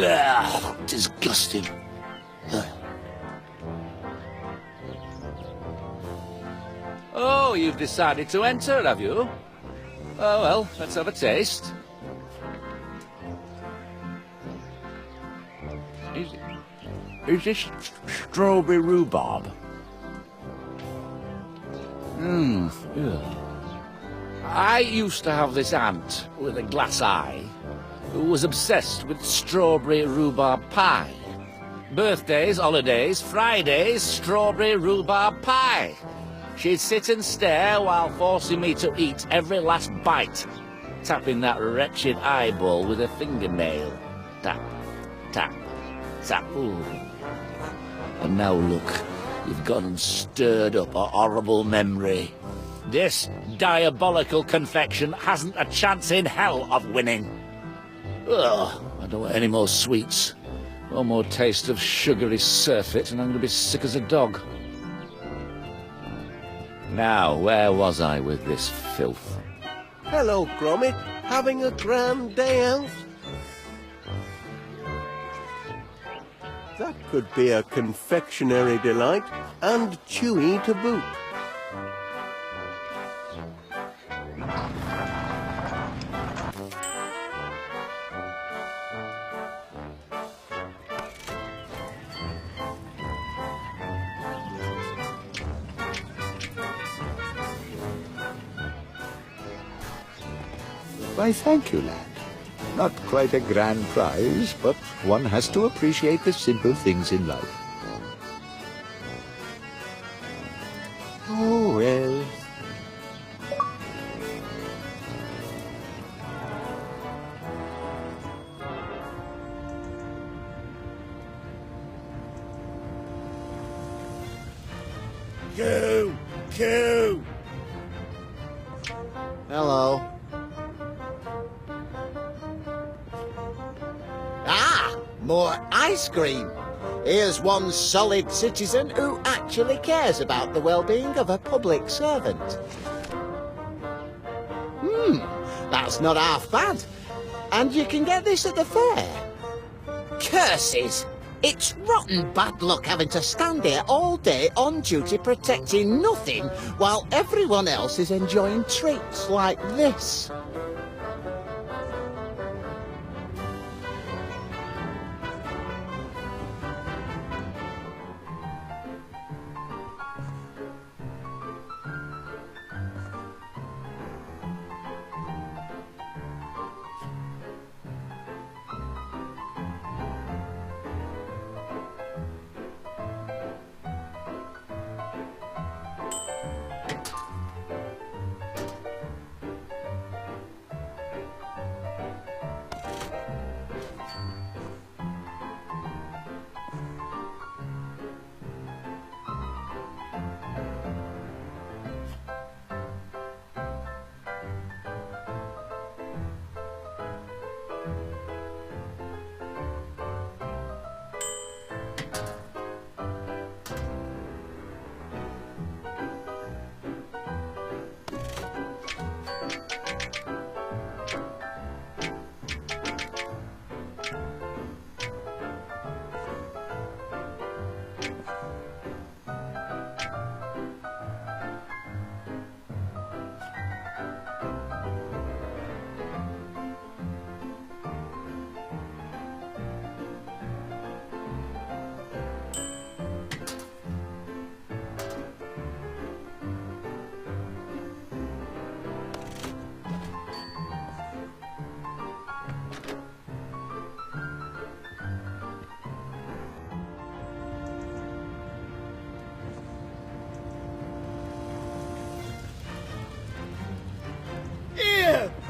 Speaker 10: Ugh, disgusting. Ugh. Oh, you've decided to enter, have you? Oh, well, let's have a taste. Is this strawberry rhubarb? Yeah. I used to have this aunt with a glass eye who was obsessed with strawberry rhubarb pie. Birthdays, holidays, Fridays, strawberry rhubarb pie. She'd sit and stare while forcing me to eat every last bite, tapping that wretched eyeball with a fingernail. Tap, tap, tap. Ooh. And now look, you've gone and stirred up a horrible memory. This diabolical confection hasn't a chance in hell of winning. Ugh, I don't want any more sweets. One more taste of sugary surfeit and I'm going to be sick as a dog. Now, where was I with this filth?
Speaker 1: Hello, Gromit. Having a grand day out? That could be a confectionery delight, and chewy to boot.
Speaker 7: Why, thank you, lad. Not quite a grand prize, but one has to appreciate the simple things in life. Oh, well.
Speaker 9: Q!
Speaker 3: Hello. More ice cream. Here's one solid citizen who actually cares about the well-being of a public servant. That's not half bad. And you can get this at the fair. Curses! It's rotten bad luck having to stand here all day on duty protecting nothing while everyone else is enjoying treats like this.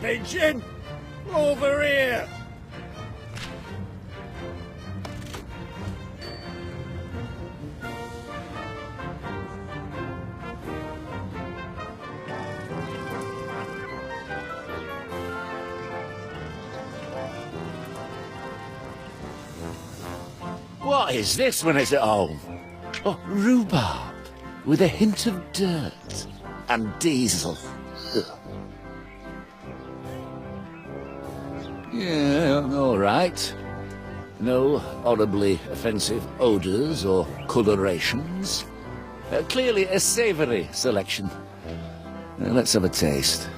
Speaker 9: pigeon! Over here!
Speaker 10: What is this when it's at home? Oh, rhubarb, with a hint of dirt and diesel. Ugh. Yeah, all right. No audibly offensive odours or colorations. Clearly a savoury selection. Let's have a taste.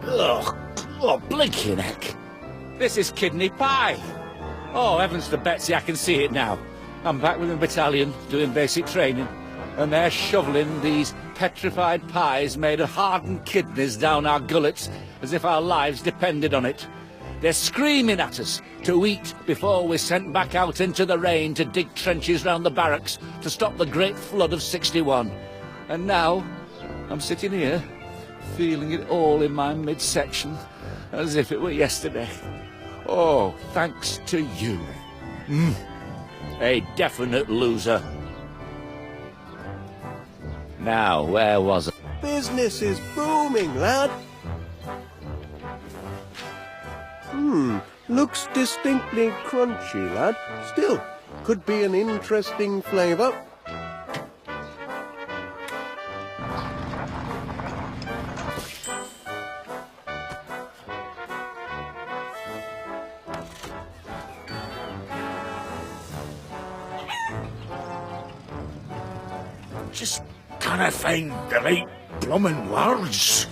Speaker 10: Ugh, oh, blinking heck. This is kidney pie. Oh, heavens to Betsy, I can see it now. I'm back with my battalion, doing basic training, and they're shoveling these petrified pies made of hardened kidneys down our gullets as if our lives depended on it. They're screaming at us to eat before we're sent back out into the rain to dig trenches round the barracks to stop the great flood of '61. And now, I'm sitting here, feeling it all in my midsection, as if it were yesterday. Oh, thanks to you. A definite loser. Now, where was I?
Speaker 1: Business is booming, lad. Looks distinctly crunchy, lad. Still, could be an interesting flavour.
Speaker 9: Just can't find the right bloomin' words.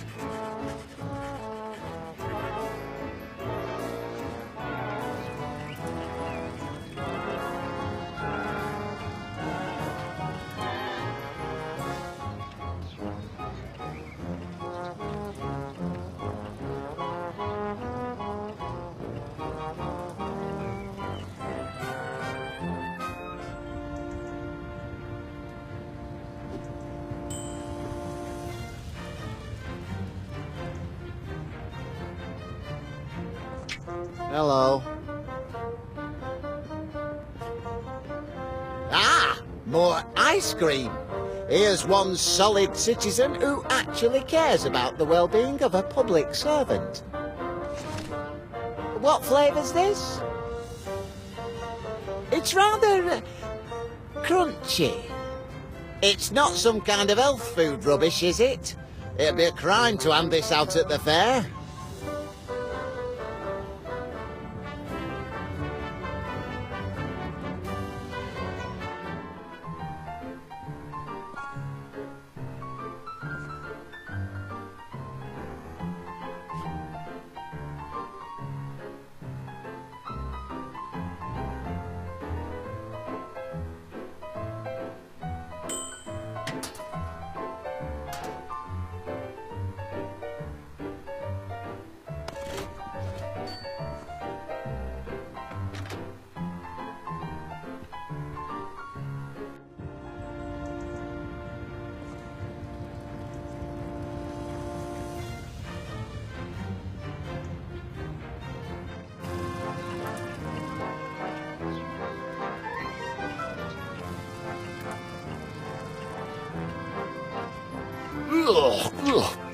Speaker 3: Hello. Ah, more ice cream. Here's one solid citizen who actually cares about the well-being of a public servant. What flavour's this? It's rather crunchy. It's not some kind of health food rubbish, is it? It'd be a crime to hand this out at the fair.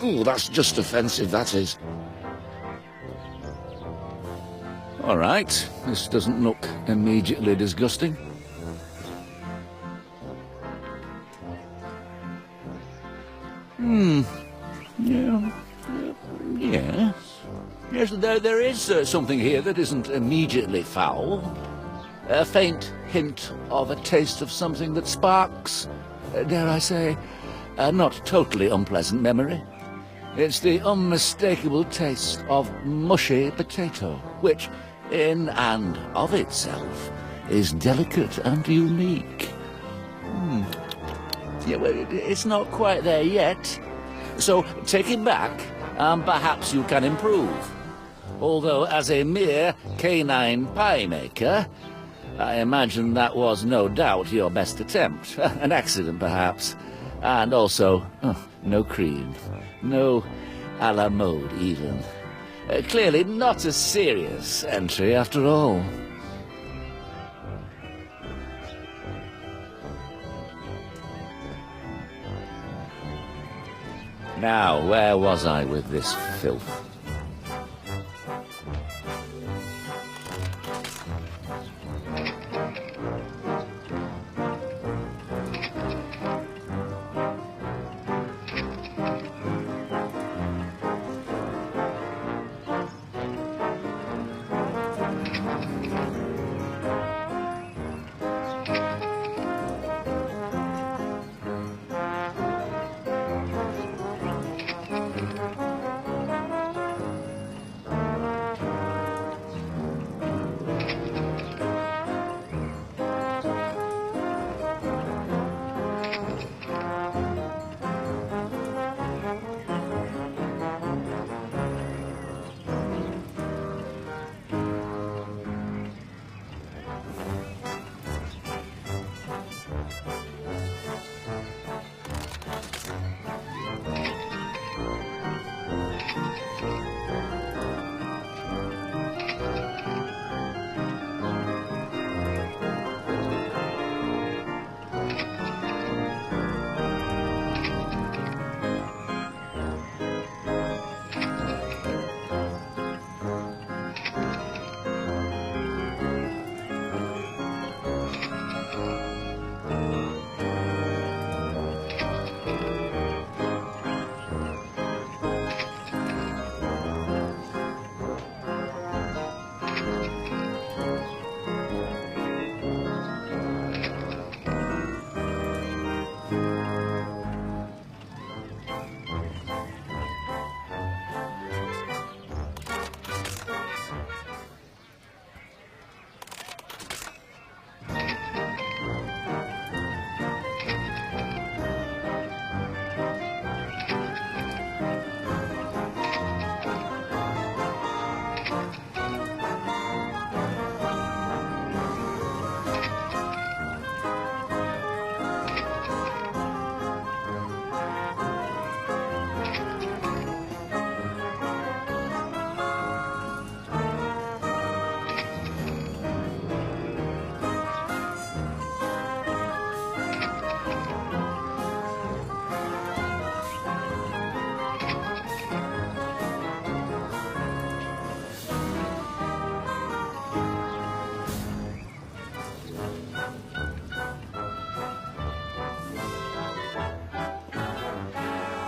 Speaker 10: Oh, that's just offensive, that is. All right, this doesn't look immediately disgusting. Yes, there is something here that isn't immediately foul. A faint hint of a taste of something that sparks, dare I say, a not totally unpleasant memory. It's the unmistakable taste of mushy potato, which, in and of itself, is delicate and unique. Yeah, well, it's not quite there yet. So take it back, and perhaps you can improve. Although, as a mere canine pie maker, I imagine that was no doubt your best attempt. An accident, perhaps. And also, no cream, no a la mode even. Clearly not a serious entry after all. Now, where was I with this filth?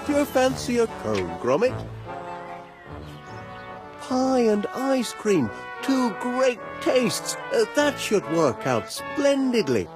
Speaker 1: Do you fancy a cone, Gromit? Pie and ice cream, two great tastes. That should work out splendidly.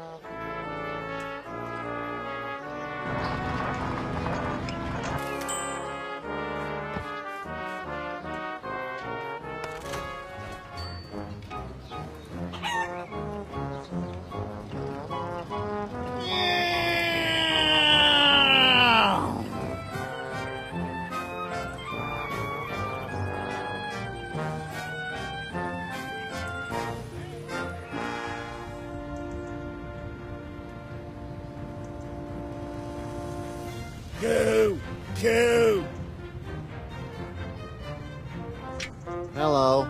Speaker 9: Go! Go!
Speaker 3: Hello.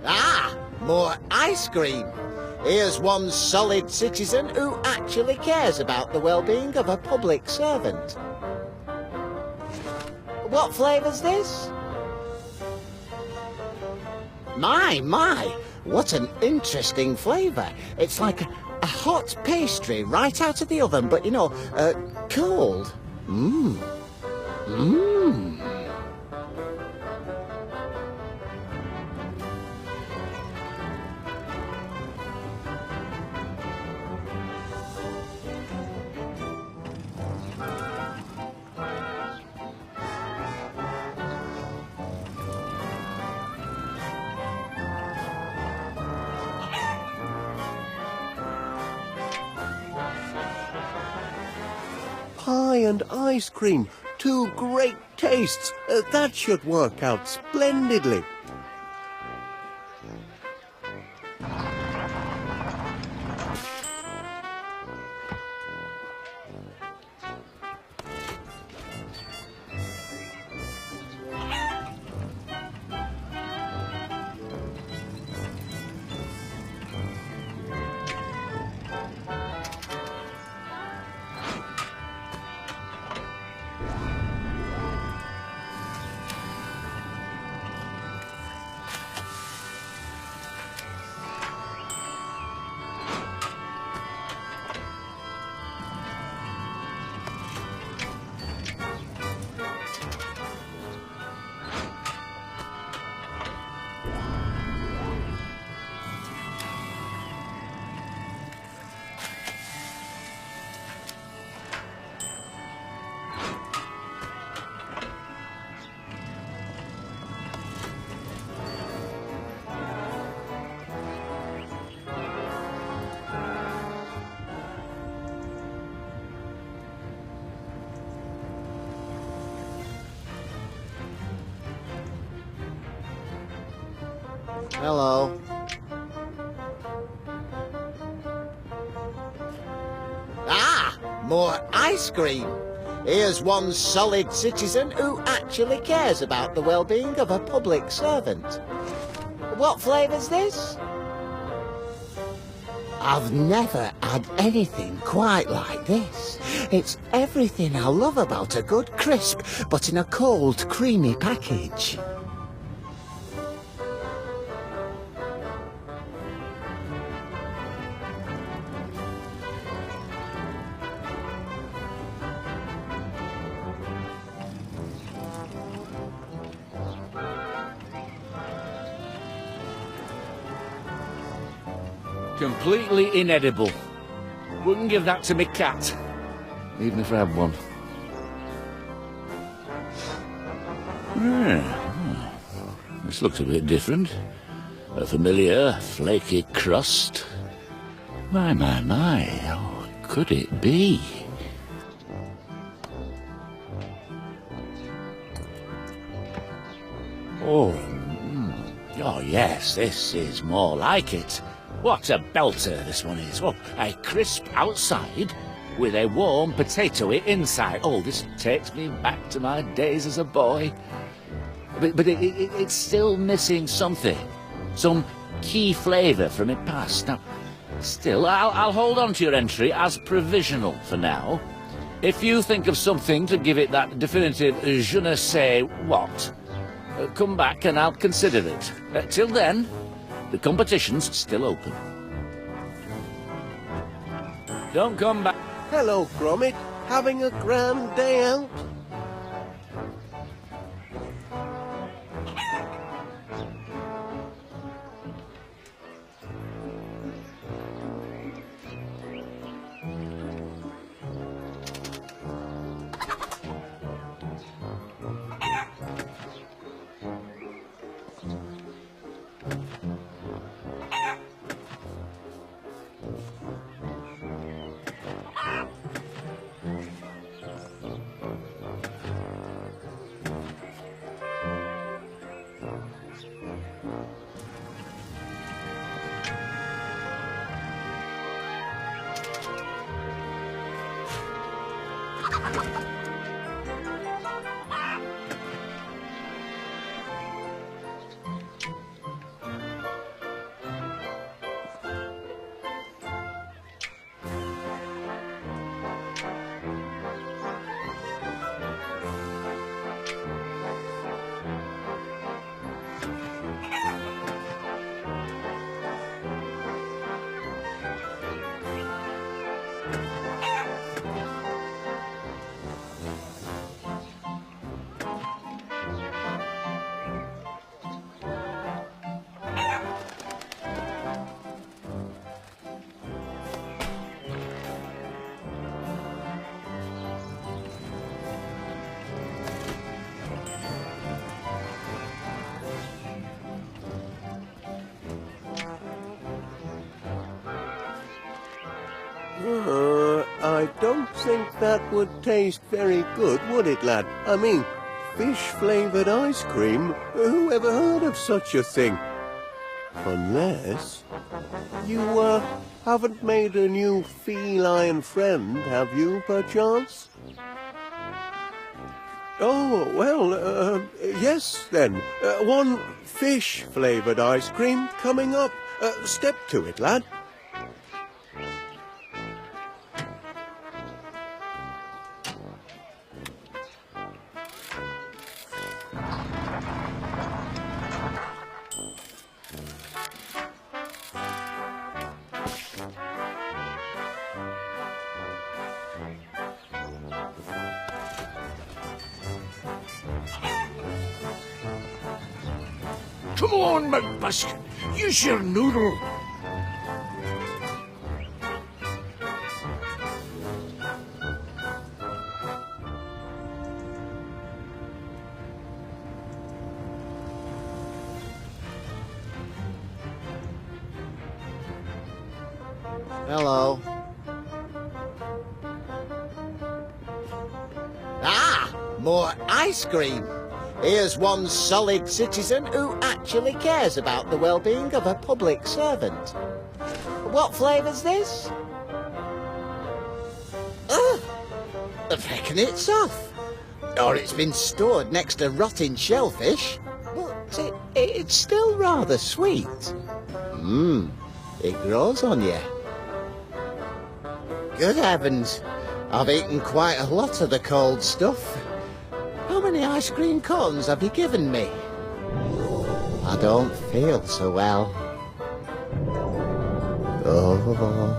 Speaker 3: Ah! More ice cream! Here's one solid citizen who actually cares about the well-being of a public servant. What flavour's this? My! What an interesting flavour. It's like a hot pastry right out of the oven, but, you know, cold. Mmm. Mmm.
Speaker 1: Pie and ice cream, two great tastes. That should work out splendidly.
Speaker 3: Hello. Ah, more ice cream. Here's one solid citizen who actually cares about the well-being of a public servant. What flavour's this? I've never had anything quite like this. It's everything I love about a good crisp, but in a cold, creamy package.
Speaker 10: Completely inedible. Wouldn't give that to me cat, even if I had one. This looks a bit different. A familiar flaky crust. My, oh, could it be? Oh, oh yes, this is more like it. What a belter this one is. Oh, a crisp outside with a warm potatoey inside. Oh, this takes me back to my days as a boy. But it's still missing something. Some key flavour from its past. Now, still, I'll hold on to your entry as provisional for now. If you think of something to give it that definitive je ne sais what, come back and I'll consider it. Till then, the competition's still open. Don't come back.
Speaker 1: Hello, Gromit. Having a grand day out? I don't think that would taste very good, would it, lad? I mean, fish-flavoured ice cream? Who ever heard of such a thing? Unless... You, haven't made a new feline friend, have you, perchance? Oh, well, yes, then. One fish-flavoured ice cream coming up. Step to it, lad.
Speaker 9: Come on, McBuskin. Use your noodle.
Speaker 3: Hello. Ah, more ice cream. Here's one solid citizen who actually cares about the well-being of a public servant. What flavour's this? Oh, I reckon it's off. Or it's been stored next to rotting shellfish. But it's still rather sweet. It grows on you. Good heavens, I've eaten quite a lot of the cold stuff. How many ice cream cones have you given me? I don't feel so well. Oh.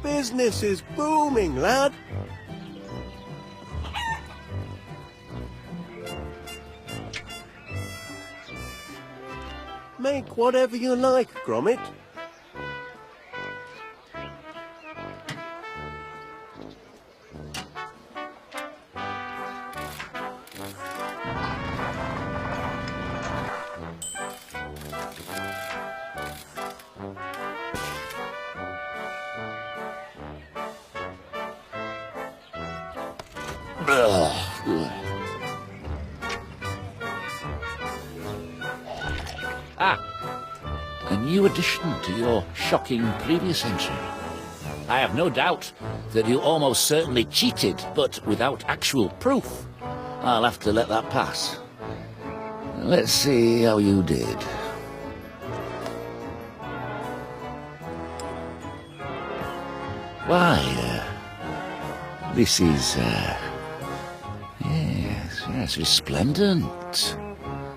Speaker 1: Business is booming, lad. Make whatever you like, Gromit.
Speaker 10: A new addition to your shocking previous entry. I have no doubt that you almost certainly cheated, but without actual proof. I'll have to let that pass. Let's see how you did. Why, this is, yes, resplendent.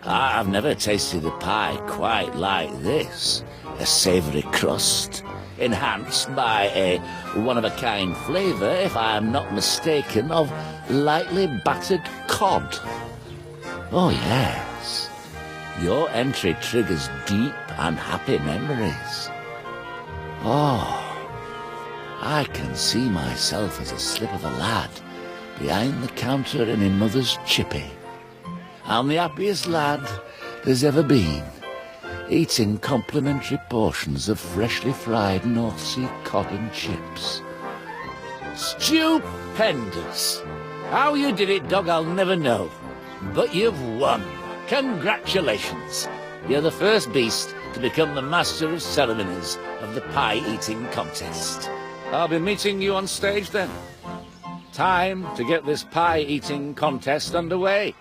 Speaker 10: I've never tasted a pie quite like this. A savoury crust, enhanced by a one-of-a-kind flavour, if I am not mistaken, of lightly battered cod. Oh, yes. Your entry triggers deep and happy memories. Oh, I can see myself as a slip of a lad behind the counter in my mother's chippy. I'm the happiest lad there's ever been, eating complimentary portions of freshly fried North Sea cod and chips. Stupendous! How you did it, dog, I'll never know. But you've won. Congratulations. You're the first beast to become the master of ceremonies of the pie-eating contest. I'll be meeting you on stage then. Time to get this pie-eating contest underway.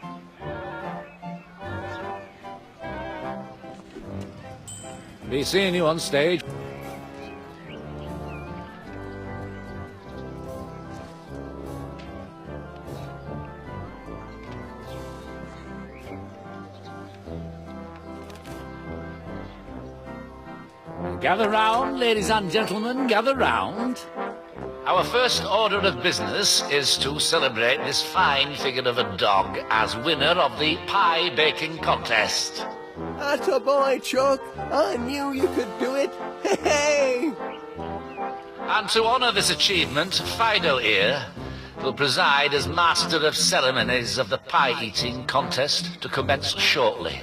Speaker 10: Be seeing you on stage. Gather round, ladies and gentlemen, gather round. Our first order of business is to celebrate this fine figure of a dog as winner of the pie baking contest.
Speaker 1: Atta boy, Chuck. I knew you could do it. Hey!
Speaker 10: And to honour this achievement, Fido here will preside as master of ceremonies of the pie-eating contest to commence shortly.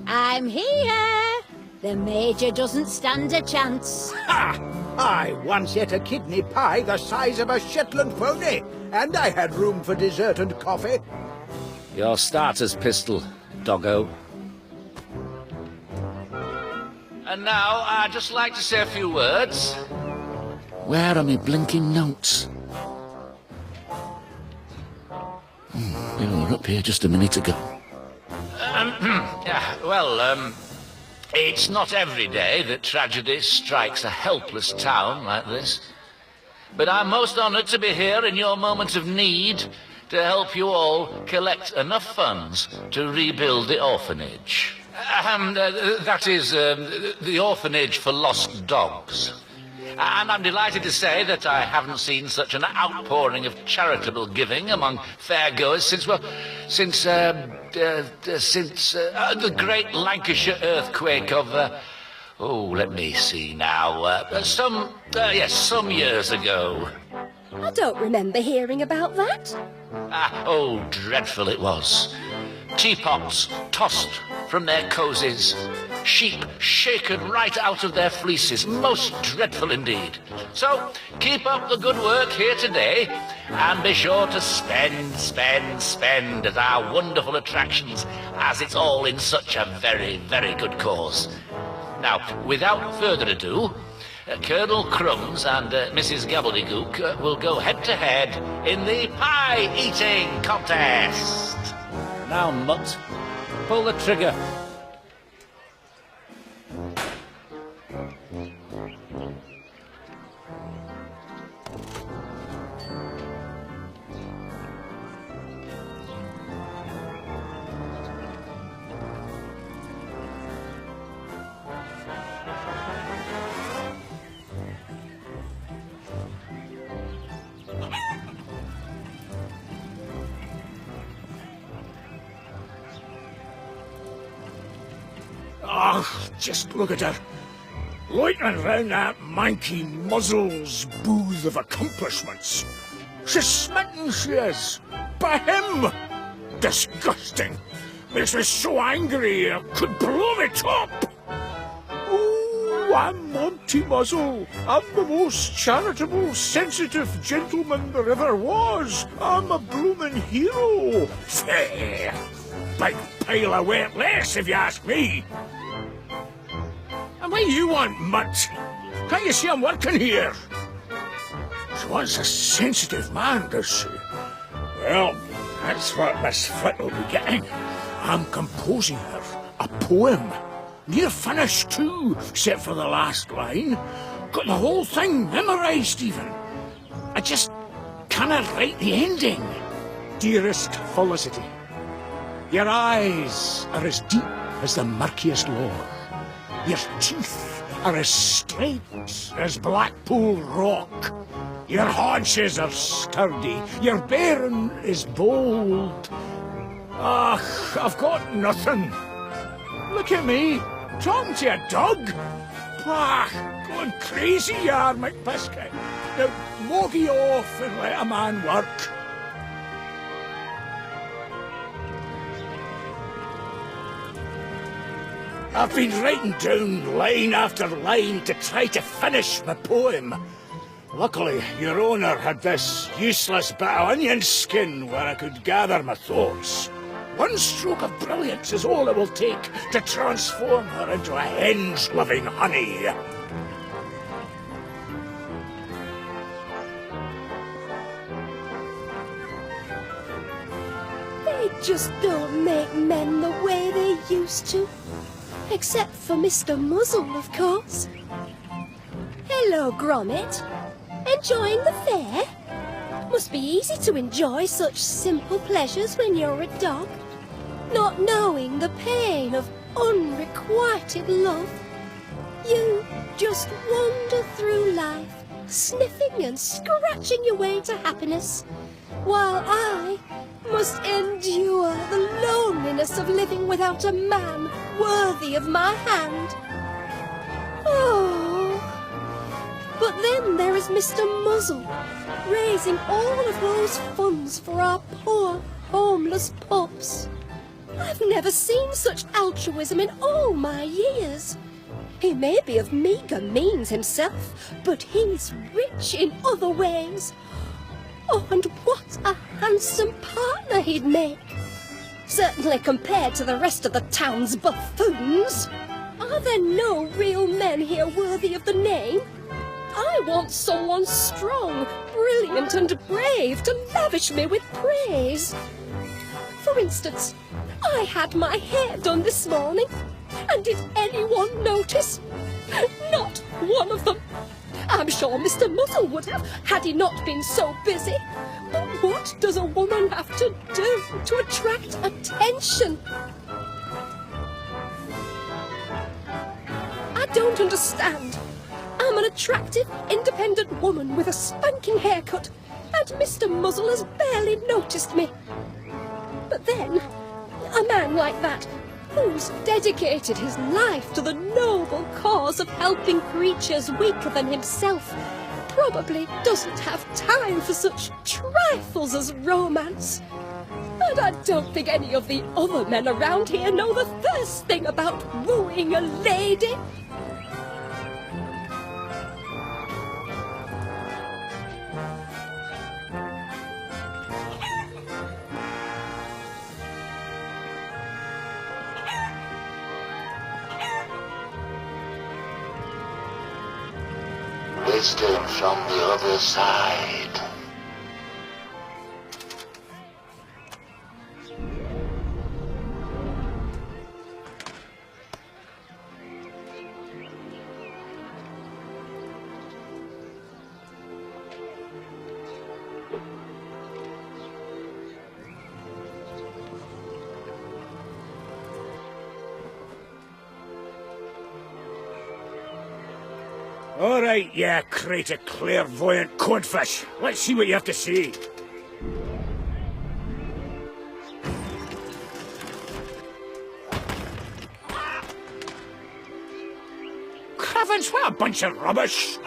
Speaker 8: I'm here. The Major doesn't stand a chance.
Speaker 6: Ha! I once ate a kidney pie the size of a Shetland pony, and I had room for dessert and coffee.
Speaker 10: Your starter's pistol, doggo. And now, I'd just like to say a few words. Where are my blinking notes? They were up here just a minute ago. It's not every day that tragedy strikes a helpless town like this. But I'm most honoured to be here in your moment of need to help you all collect enough funds to rebuild the orphanage. That is, the orphanage for lost dogs. And I'm delighted to say that I haven't seen such an outpouring of charitable giving among fairgoers since the great Lancashire earthquake of, let me see now, some years ago.
Speaker 4: I don't remember hearing about that.
Speaker 10: Oh, dreadful it was. Teapots tossed from their cosies. Sheep shaken right out of their fleeces. Most dreadful indeed. So, keep up the good work here today, and be sure to spend at our wonderful attractions, as it's all in such a very, very good cause. Now, without further ado, Colonel Crumbs and Mrs. Gobbledygook will go head-to-head in the pie-eating contest.
Speaker 11: Now, Mutt, pull the trigger.
Speaker 9: Oh, just look at her. Loitering round that manky Muzzle's booth of accomplishments. She's smitten, she is. By him! Disgusting. Makes me so angry I could blow me top. Oh, I'm Monty Muzzle. I'm the most charitable, sensitive gentleman there ever was. I'm a bloomin' hero. Fair. Big pile of wet lace, if you ask me. And what do you want, Mutt? Can't you see I'm working here? She wants a sensitive man, does she? Well, that's what Miss Flit will be getting. I'm composing her a poem. Near finished, too, except for the last line. Got the whole thing memorised, even. I just cannot write the ending. Dearest Felicity, your eyes are as deep as the murkiest lore. Your teeth are as straight as Blackpool rock. Your haunches are sturdy. Your bearing is bold. Ach, I've got nothing. Look at me, talking to a dog. Bah, going crazy you are, McBiscuit. Now, moggy off and let a man work. I've been writing down line after line to try to finish my poem. Luckily, your owner had this useless bit of onion skin where I could gather my thoughts. One stroke of brilliance is all it will take to transform her into a hen's loving honey.
Speaker 4: They just don't make men the way they used to. Except for Mr. Muzzle, of course. Hello, Gromit. Enjoying the fair? Must be easy to enjoy such simple pleasures when you're a dog, not knowing the pain of unrequited love. You just wander through life, sniffing and scratching your way to happiness, while I must endure the loneliness of living without a man worthy of my hand. Oh. But then there is Mr. Muzzle, raising all of those funds for our poor, homeless pups. I've never seen such altruism in all my years. He may be of meagre means himself, but he's rich in other ways. Oh, and what a handsome partner he'd make. Certainly compared to the rest of the town's buffoons. Are there no real men here worthy of the name? I want someone strong, brilliant and brave to lavish me with praise. For instance, I had my hair done this morning, and did anyone notice? Not one of them. I'm sure Mr. Muzzle would have, had he not been so busy. But what does a woman have to do to attract attention? I don't understand. I'm an attractive, independent woman with a spanking haircut, and Mr. Muzzle has barely noticed me. But then, a man like that, who's dedicated his life to the noble cause of helping creatures weaker than himself, probably doesn't have time for such trifles as romance. And I don't think any of the other men around here know the first thing about wooing a lady.
Speaker 10: Wisdom from the other side.
Speaker 9: All right, yeah, crate of clairvoyant codfish. Let's see what you have to say. Cravens, what a bunch of rubbish.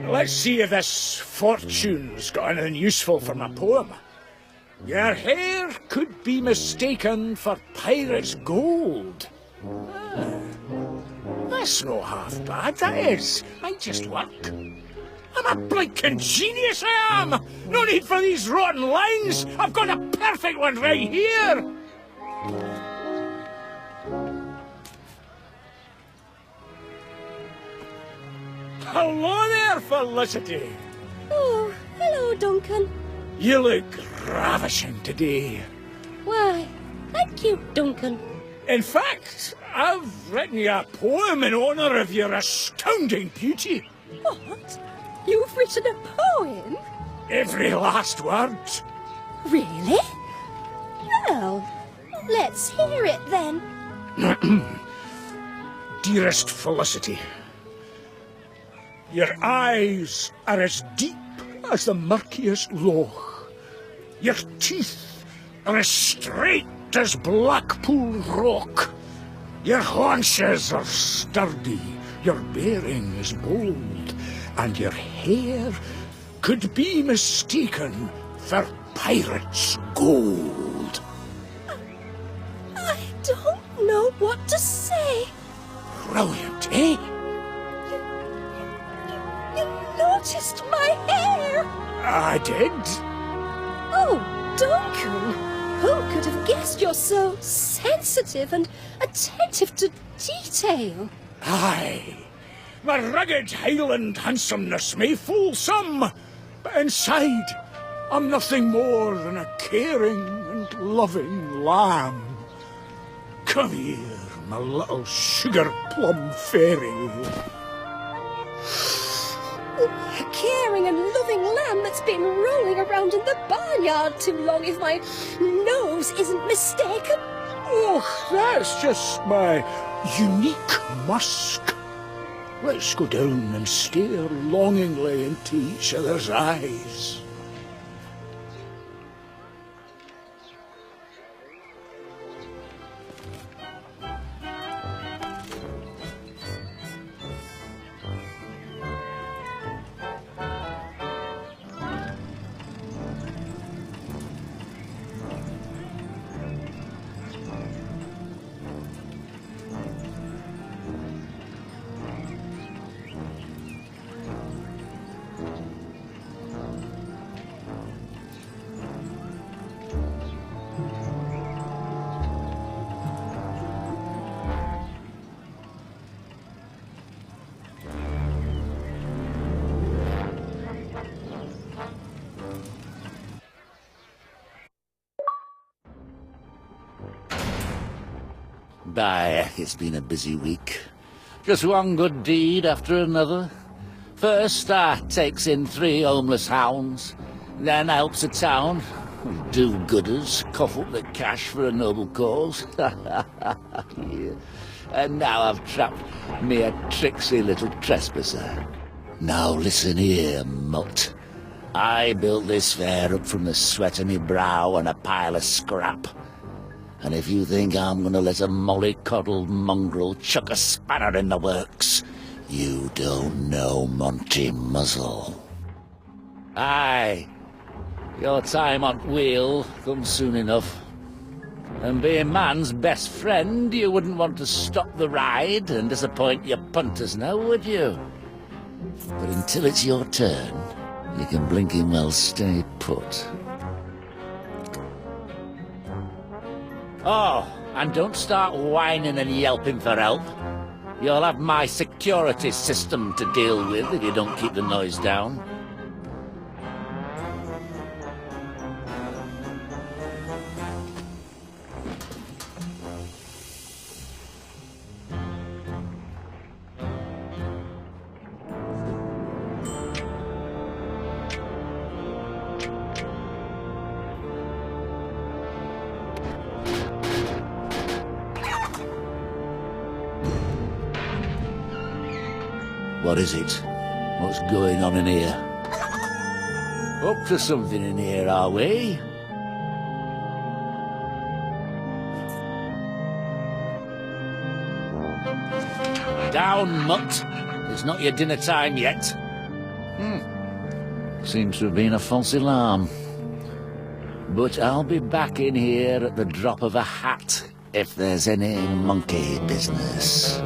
Speaker 9: Let's see if this fortune's got anything useful for my poem. Your hair could be mistaken for pirate's gold. That's no half bad, that is. Might just work. I'm a blinking genius, I am! No need for these rotten lines! I've got a perfect one right here! Hello there, Felicity!
Speaker 4: Oh, hello, Duncan.
Speaker 9: You look ravishing today.
Speaker 4: Why, thank you, Duncan.
Speaker 9: In fact, I've written you a poem in honour of your astounding beauty.
Speaker 4: What? You've written a poem?
Speaker 9: Every last word.
Speaker 4: Really? Well, let's hear it then.
Speaker 9: Dearest Felicity, your eyes are as deep as the murkiest loch. Your teeth are as straight as Blackpool rock. Your haunches are sturdy, your bearing is bold, and your hair could be mistaken for pirate's gold.
Speaker 4: I don't know what to say.
Speaker 9: Brilliant, eh?
Speaker 4: You noticed my hair!
Speaker 9: I did.
Speaker 4: Oh, Duncan! Who could have guessed you're so sensitive and attentive to detail?
Speaker 9: Aye. My rugged Highland handsomeness may fool some, but inside I'm nothing more than a caring and loving lamb. Come here, my little sugar plum fairy.
Speaker 4: A caring and loving lamb that's been rolling around in the barnyard too long, if my nose isn't mistaken.
Speaker 9: Oh, that's just my unique musk. Let's go down and stare longingly into each other's eyes.
Speaker 11: It's been a busy week. Just one good deed after another. First, I takes in 3 homeless hounds, then I helps a town, do-gooders, cough up the cash for a noble cause. Yeah. And now I've trapped me a tricksy little trespasser. Now listen here, mutt. I built this fair up from the sweat of me brow and a pile of scrap. And if you think I'm gonna let a mollycoddled mongrel chuck a spanner in the works, you don't know Monty Muzzle. Aye, your time on wheel comes soon enough. And being man's best friend, you wouldn't want to stop the ride and disappoint your punters now, would you? But until it's your turn, you can blinking well stay put. Oh, and don't start whining and yelping for help. You'll have my security system to deal with if you don't keep the noise down. What is it? What's going on in here? Up to something in here, are we? Down, mutt. It's not your dinner time yet. Seems to have been a false alarm. But I'll be back in here at the drop of a hat if there's any monkey business.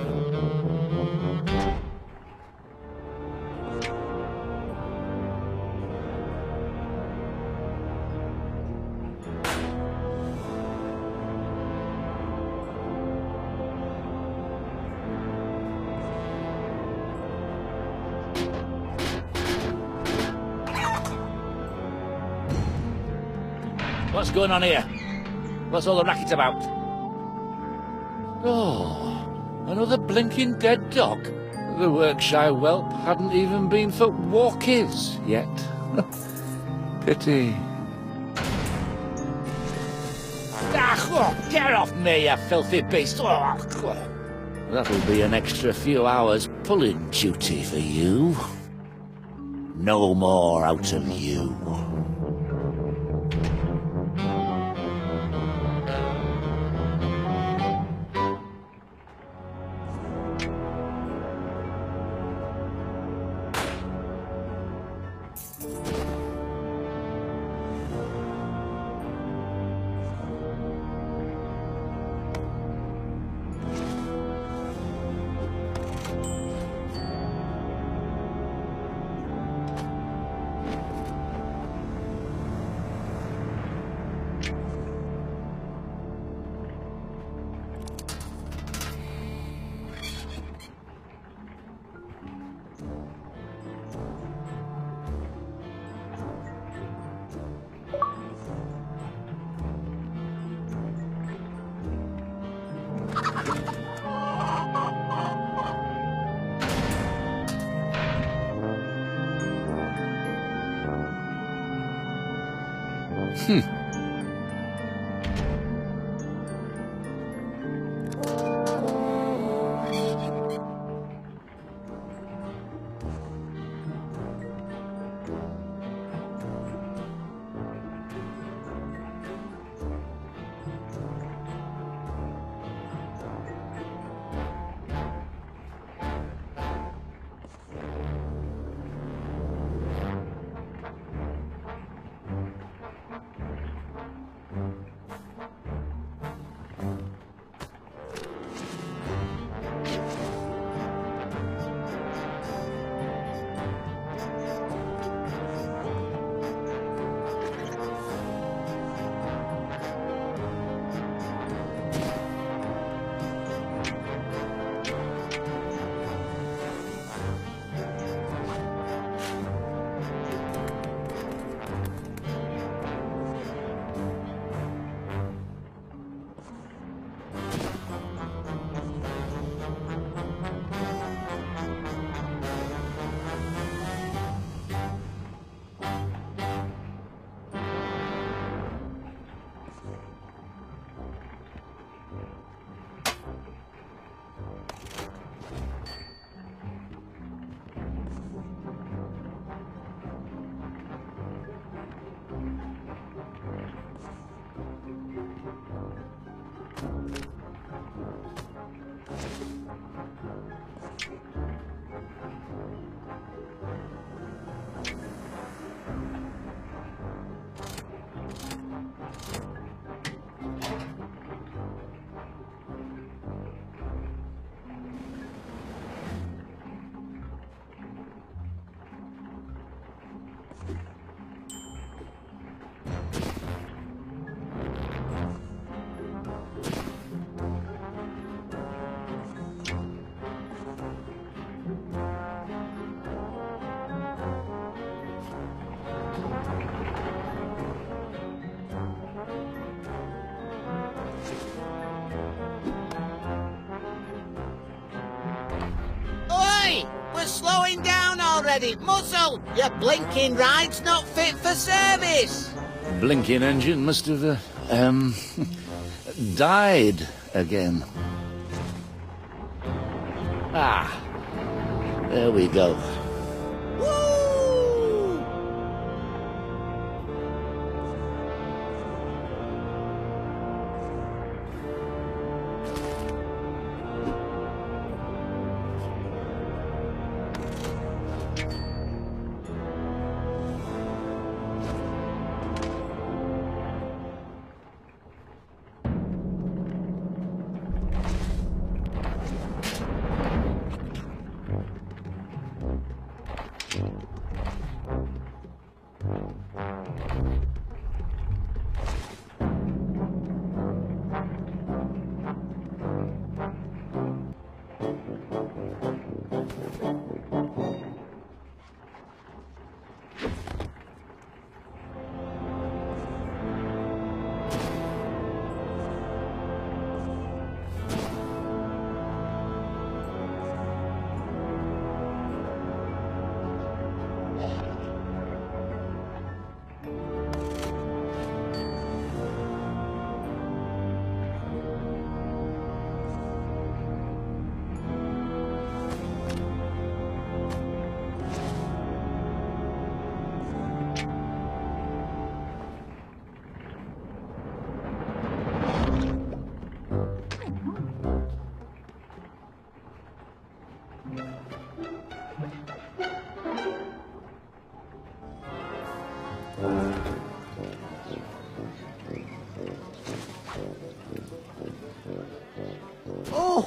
Speaker 11: What's going on here? What's all the racket about? Oh, another blinking dead dog. The Workshire whelp hadn't even been for walkies yet. Pity. Get off me, you filthy beast! That'll be an extra few hours pulling duty for you. No more out of you.
Speaker 3: Oi! We're slowing down already! Muzzle! Your blinking ride's not fit for service!
Speaker 11: Blinking engine must have, died again. Ah, there we go.
Speaker 3: Woo!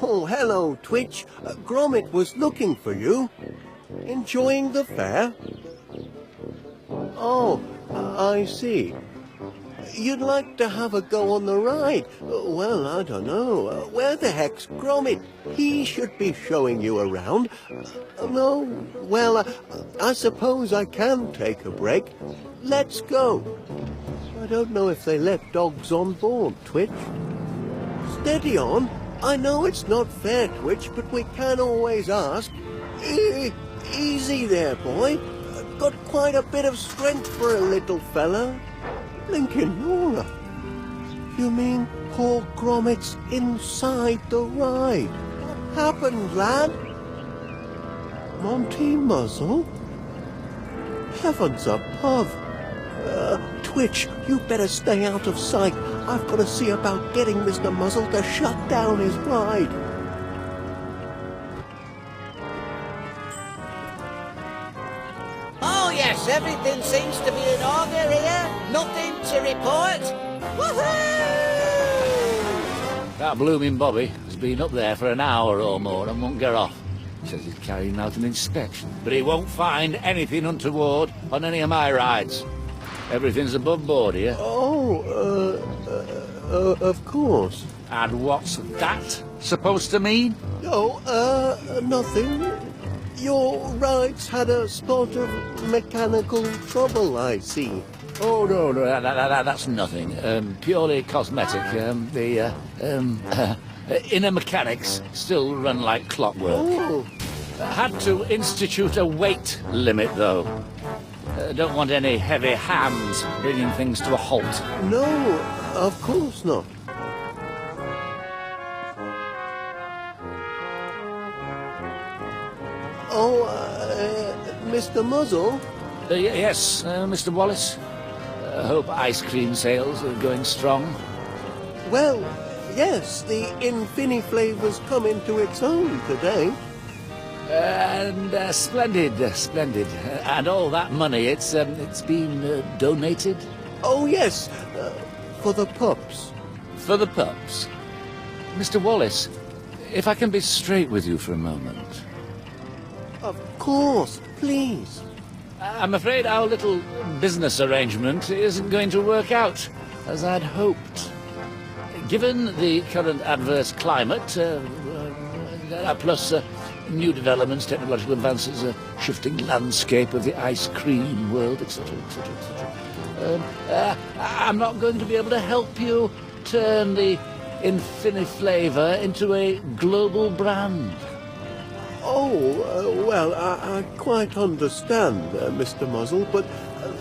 Speaker 1: Oh, hello, Twitch. Gromit was looking for you. Enjoying the fair? Oh, I see. You'd like to have a go on the ride? Well, I don't know. Where the heck's Gromit? He should be showing you around. No, well, I suppose I can take a break. Let's go. I don't know if they let dogs on board, Twitch. Steady on. I know it's not fair, Twitch, but we can always ask. Easy there, boy. Got quite a bit of strength for a little fella. Blinkin' Nora. You mean poor Gromit's inside the ride? What happened, lad? Monty Muzzle? Heavens above. Twitch, you better stay out of sight. I've got to see about getting Mr. Muzzle to shut down his ride.
Speaker 3: Oh yes, everything seems to be in order here. Nothing to report. Woohoo!
Speaker 11: That blooming Bobby has been up there for an hour or more and won't get off. He says he's carrying out an inspection, but he won't find anything untoward on any of my rides. Everything's above board here.
Speaker 1: Oh, of course.
Speaker 11: And what's that supposed to mean?
Speaker 1: Oh, nothing. Your ride's had a spot of mechanical trouble, I see.
Speaker 11: Oh, no, that's nothing. Purely cosmetic. The inner mechanics still run like clockwork.
Speaker 1: Oh.
Speaker 11: Had to institute a weight limit, though. Don't want any heavy hands bringing things to a halt.
Speaker 1: No, of course not. Oh, Mr. Muzzle?
Speaker 11: Yes, Mr. Wallace. Hope ice cream sales are going strong.
Speaker 1: Well, yes, the infiniflavour's come into its own today.
Speaker 11: And splendid. And all that money, it's been donated?
Speaker 1: Oh, yes, for the pups.
Speaker 11: For the pups. Mr. Wallace, if I can be straight with you for a moment.
Speaker 1: Of course, please.
Speaker 11: I'm afraid our little business arrangement isn't going to work out as I'd hoped. Given the current adverse climate, plus new developments, technological advances, shifting landscape of the ice cream world, etc., I'm not going to be able to help you turn the infiniflavour into a global brand.
Speaker 1: Oh, well, I quite understand, Mr. Muzzle, but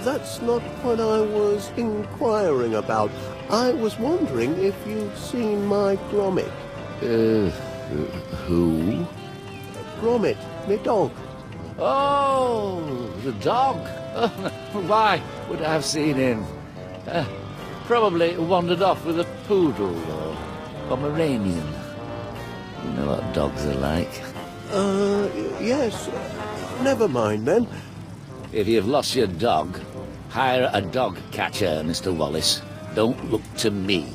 Speaker 1: that's not what I was inquiring about. I was wondering if you'd seen my Gromit.
Speaker 11: Who?
Speaker 1: Gromit, my dog.
Speaker 11: Oh, the dog. Why would I have seen him? Probably wandered off with a poodle or Pomeranian. You know what dogs are like.
Speaker 1: Yes. Never mind, then.
Speaker 11: If you've lost your dog, hire a dog catcher, Mr. Wallace. Don't look to me.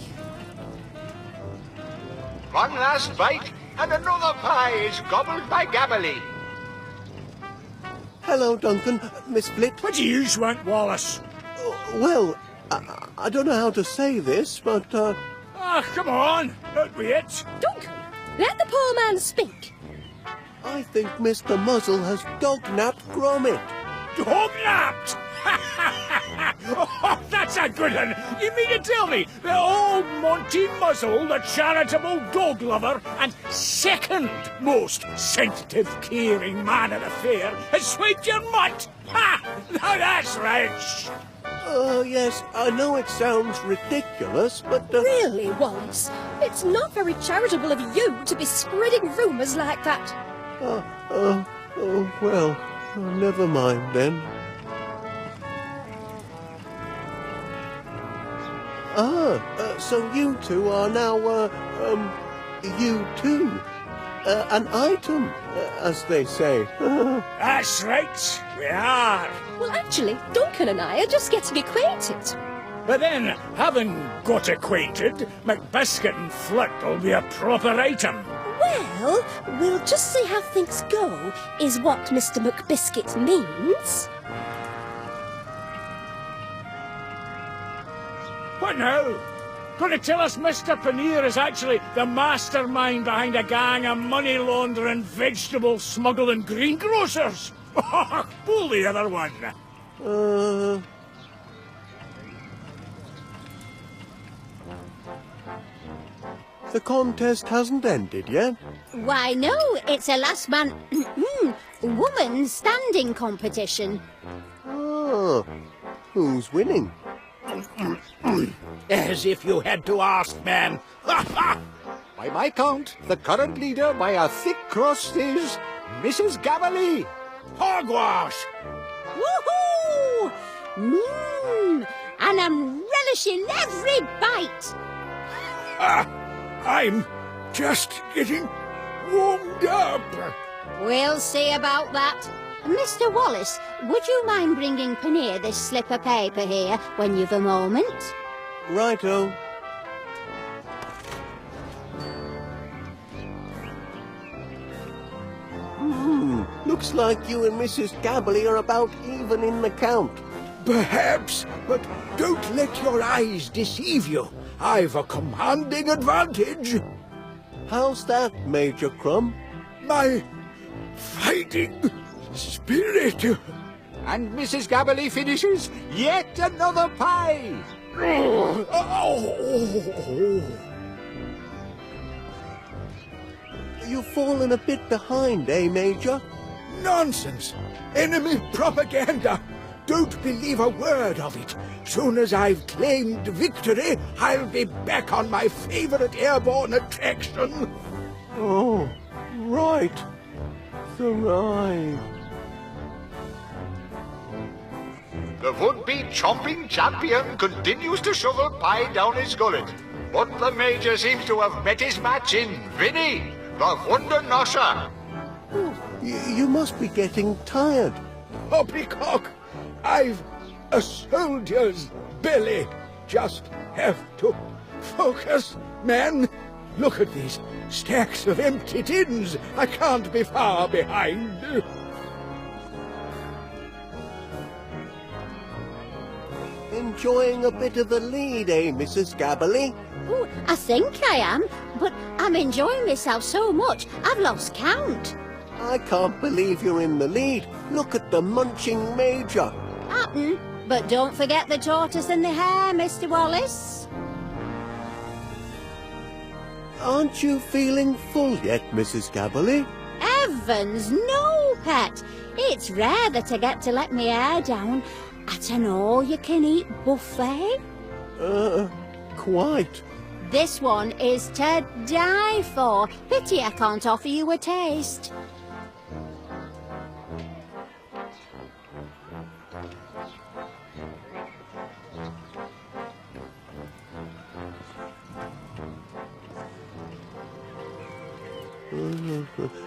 Speaker 7: One last bite, and another pie is gobbled by Gabbily.
Speaker 1: Hello, Duncan. Miss Flit.
Speaker 9: What do you want, Wallace?
Speaker 1: Well, I don't know how to say this, but,
Speaker 9: Come on, don't wait.
Speaker 4: Duncan, let the poor man speak.
Speaker 1: I think Mr. Muzzle has dog-napped Gromit.
Speaker 9: Dog-napped? Oh, that's a good one. You mean to tell me that old Monty Muzzle, the charitable dog lover and second most sensitive, caring man at the fair, has swiped your mutt? Ha! Now that's French.
Speaker 1: Yes, I know it sounds ridiculous, but...
Speaker 4: Really, Wallace, it's not very charitable of you to be spreading rumours like that.
Speaker 1: Well, never mind then. So you two are now, you too. An item, as they say.
Speaker 9: That's right, we are.
Speaker 4: Well, actually, Duncan and I are just getting acquainted.
Speaker 9: But then, having got acquainted, McBiscuit and Flit will be a proper item.
Speaker 4: Well, we'll just see how things go, is what Mr. McBiscuit means.
Speaker 9: What now? Going to tell us Mr. Paneer is actually the mastermind behind a gang of money-laundering, vegetable-smuggling greengrocers? Pull the other one.
Speaker 1: The contest hasn't ended yet?
Speaker 8: Why, no, it's a last man... woman standing competition.
Speaker 1: Oh, who's winning?
Speaker 6: As if you had to ask, man.
Speaker 7: By my count, the current leader by a thick crust is Mrs. Gabbily.
Speaker 6: Hogwash!
Speaker 8: Woohoo! And I'm relishing every bite.
Speaker 6: I'm just getting warmed up.
Speaker 8: We'll see about that. Mr. Wallace, would you mind bringing Paneer this slip of paper here when you've a moment?
Speaker 1: Righto. Looks like you and Mrs. Gabbily are about even in the count.
Speaker 6: Perhaps, but don't let your eyes deceive you. I've a commanding advantage.
Speaker 1: How's that, Major Crumb?
Speaker 6: My fighting spirit.
Speaker 7: And Mrs. Gabbily finishes yet another pie.
Speaker 1: You've fallen a bit behind, eh, Major?
Speaker 6: Nonsense! Enemy propaganda! Don't believe a word of it. Soon as I've claimed victory, I'll be back on my favourite airborne attraction.
Speaker 1: Oh, right. The ride.
Speaker 7: The would-be chomping champion continues to shovel pie down his gullet. But the Major seems to have met his match in Vinny, the Wonder Nosher.
Speaker 1: You must be getting tired.
Speaker 6: Poppycock, I've a soldier's belly. Just have to focus, man. Look at these stacks of empty tins. I can't be far behind.
Speaker 1: Enjoying a bit of the lead, eh, Mrs. Gabberly?
Speaker 8: Ooh, I think I am, but I'm enjoying myself so much, I've lost count.
Speaker 1: I can't believe you're in the lead. Look at the munching Major.
Speaker 8: Happen, but don't forget the tortoise and the hare, Mr. Wallace.
Speaker 1: Aren't you feeling full yet, Mrs. Gabberly?
Speaker 8: Heavens, no, pet. It's rare that I get to let my hair down at an all-you-can-eat buffet.
Speaker 1: Quite.
Speaker 8: This one is to die for. Pity I can't offer you a taste.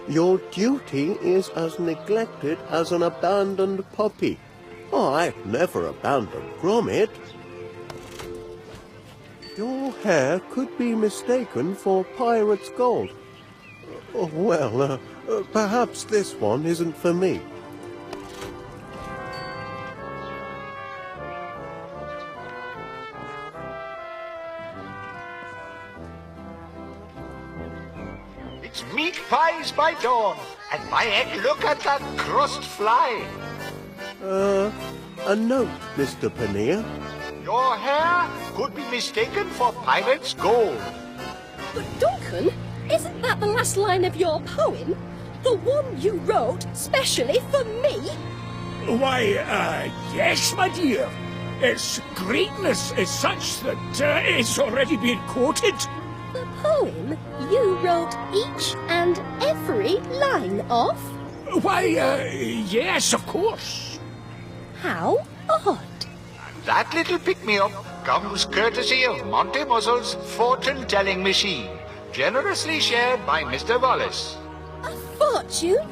Speaker 1: Your duty is as neglected as an abandoned puppy. Oh, I've never abandoned Gromit. Your hair could be mistaken for pirate's gold. Well, perhaps this one isn't for me.
Speaker 10: It's meat pies by dawn, and by egg, look at that crust fly.
Speaker 1: A note, Mr. Paneer.
Speaker 10: Your hair could be mistaken for pirate's gold.
Speaker 4: But Duncan, isn't that the last line of your poem? The one you wrote specially for me?
Speaker 9: Why, yes, my dear. Its greatness is such that it's already been quoted.
Speaker 4: The poem you wrote each and every line of?
Speaker 9: Why, yes, of course.
Speaker 4: How odd.
Speaker 10: That little pick-me-up comes courtesy of Monty Muzzle's fortune-telling machine, generously shared by Mr. Wallace.
Speaker 4: A fortune?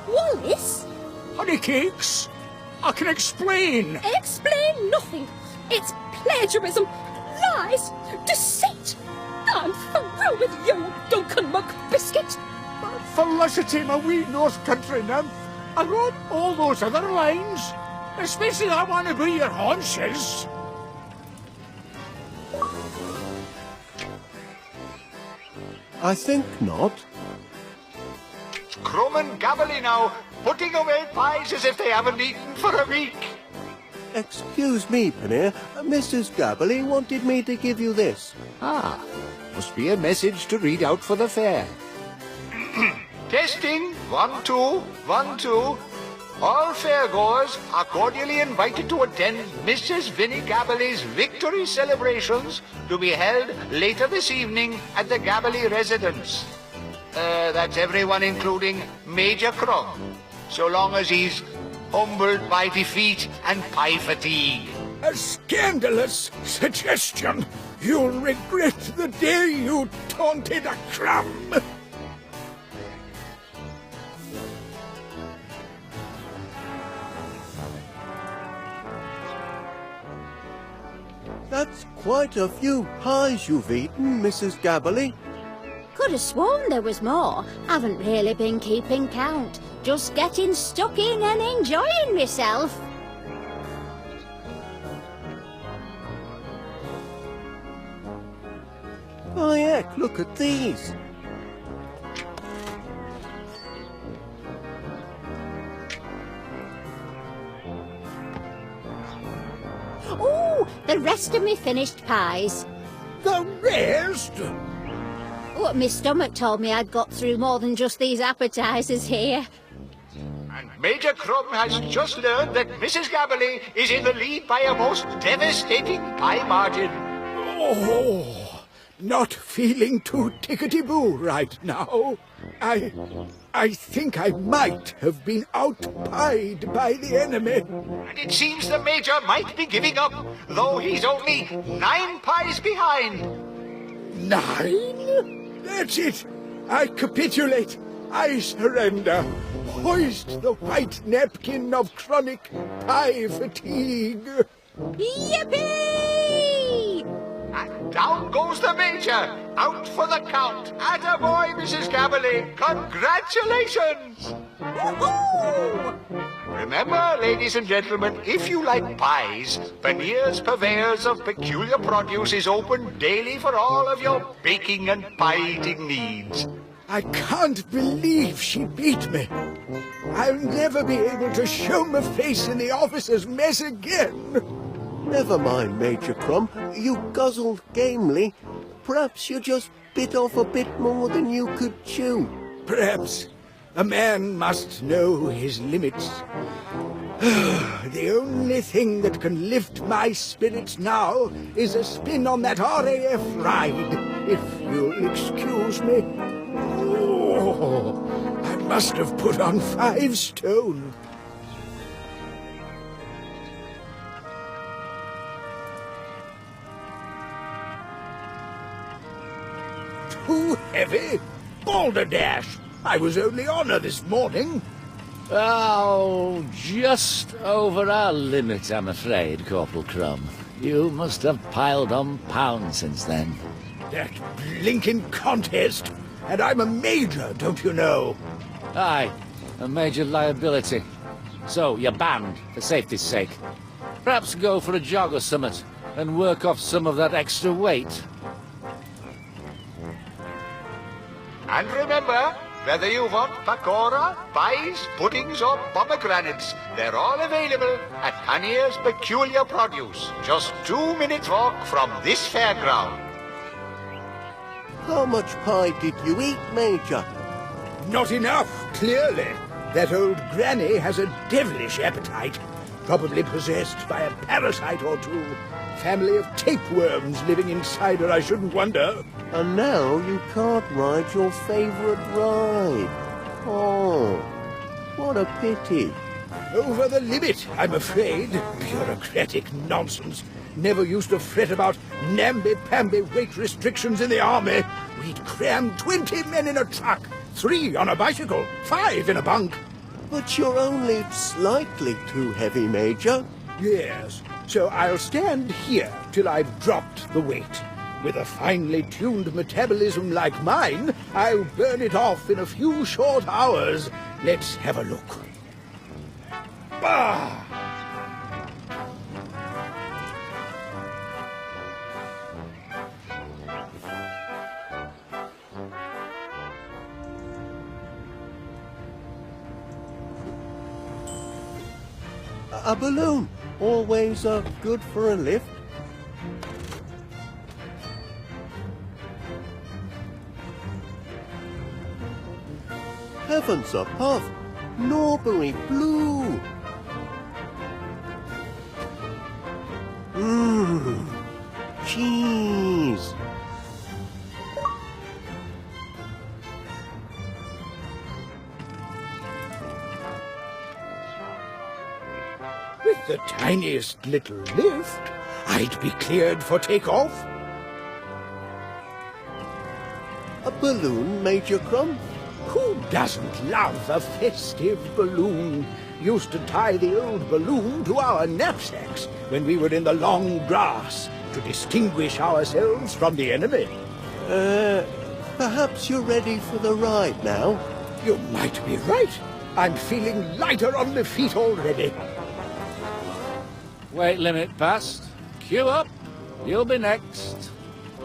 Speaker 4: Wallace?
Speaker 9: Honeycakes, I can explain.
Speaker 4: Explain nothing. It's plagiarism, lies, deceit. I'm through with you, Duncan McBiscuit.
Speaker 9: Felicity, my wee North Country nymph. I wrote all those other lines, especially that one about your haunches.
Speaker 1: I think not.
Speaker 10: Crumb and Gabberly now, putting away pies as if they haven't eaten for a week.
Speaker 1: Excuse me, Paneer. Mrs. Gabberly wanted me to give you this.
Speaker 7: Ah, must be a message to read out for the fair.
Speaker 10: Testing, 1, 2, 1, 2. All fairgoers are cordially invited to attend Mrs. Vinnie Gabberly's victory celebrations to be held later this evening at the Gabberly residence. That's everyone including Major Crumb, so long as he's humbled by defeat and pie fatigue.
Speaker 6: A scandalous suggestion. You'll regret the day you taunted a crumb.
Speaker 1: That's quite a few pies you've eaten, Mrs. Gabberly.
Speaker 8: Could have sworn there was more. Haven't really been keeping count. Just getting stuck in and enjoying myself.
Speaker 1: Oh, heck, look at these.
Speaker 8: Ooh, the rest of me finished pies.
Speaker 6: The rest?
Speaker 8: Oh, my stomach told me I'd got through more than just these appetizers here.
Speaker 10: And Major Crumb has just learned that Mrs. Gabberly is in the lead by a most devastating pie margin.
Speaker 6: Oh, not feeling too tickety-boo right now. I think I might have been out-pied by the enemy.
Speaker 10: And it seems the Major might be giving up, though he's only 9 pies behind.
Speaker 6: 9? That's it. I capitulate. I surrender. Hoist the white napkin of chronic pie fatigue.
Speaker 8: Yippee!
Speaker 10: And down goes the Major, out for the count. Attaboy, Mrs. Gabberley, congratulations!
Speaker 8: Woohoo!
Speaker 10: Remember, ladies and gentlemen, if you like pies, Panier's Purveyors of Peculiar Produce is open daily for all of your baking and pie-eating needs.
Speaker 6: I can't believe she beat me. I'll never be able to show my face in the officer's mess again.
Speaker 1: Never mind, Major Crumb. You guzzled gamely. Perhaps you just bit off a bit more than you could chew.
Speaker 6: Perhaps a man must know his limits. The only thing that can lift my spirits now is a spin on that RAF ride, if you'll excuse me. Oh, I must have put on 5 stone. Too heavy? Balderdash! I was only on her this morning.
Speaker 11: Oh, just over our limit, I'm afraid, Corporal Crumb. You must have piled on pounds since then.
Speaker 6: That blinking contest! And I'm a major, don't you know?
Speaker 11: Aye, a major liability. So, you're banned, for safety's sake. Perhaps go for a jog or something, and work off some of that extra weight.
Speaker 10: And remember, whether you want pakora, pies, puddings or pomegranates, they're all available at Panier's Peculiar Produce. Just 2 minutes walk from this fairground.
Speaker 1: How much pie did you eat, Major?
Speaker 6: Not enough, clearly. That old granny has a devilish appetite. Probably possessed by a parasite or two. Family of tapeworms living inside her, I shouldn't wonder.
Speaker 1: And now you can't ride your favourite ride. Oh, what a pity.
Speaker 6: Over the limit, I'm afraid. Bureaucratic nonsense. Never used to fret about namby-pamby weight restrictions in the army. We'd cram 20 men in a truck, 3 on a bicycle, 5 in a bunk.
Speaker 1: But you're only slightly too heavy, Major.
Speaker 6: Yes, so I'll stand here till I've dropped the weight. With a finely tuned metabolism like mine, I'll burn it off in a few short hours. Let's have a look. Bah!
Speaker 1: A balloon, always good for a lift. Heavens above, Norbury blue. Mmm, cheese.
Speaker 6: With the tiniest little lift, I'd be cleared for takeoff.
Speaker 1: A balloon, Major Crumb?
Speaker 6: Who doesn't love a festive balloon? Used to tie the old balloon to our knapsacks when we were in the long grass to distinguish ourselves from the enemy.
Speaker 1: Perhaps you're ready for the ride now?
Speaker 6: You might be right. I'm feeling lighter on my feet already.
Speaker 11: Weight limit passed. Queue up. You'll be next.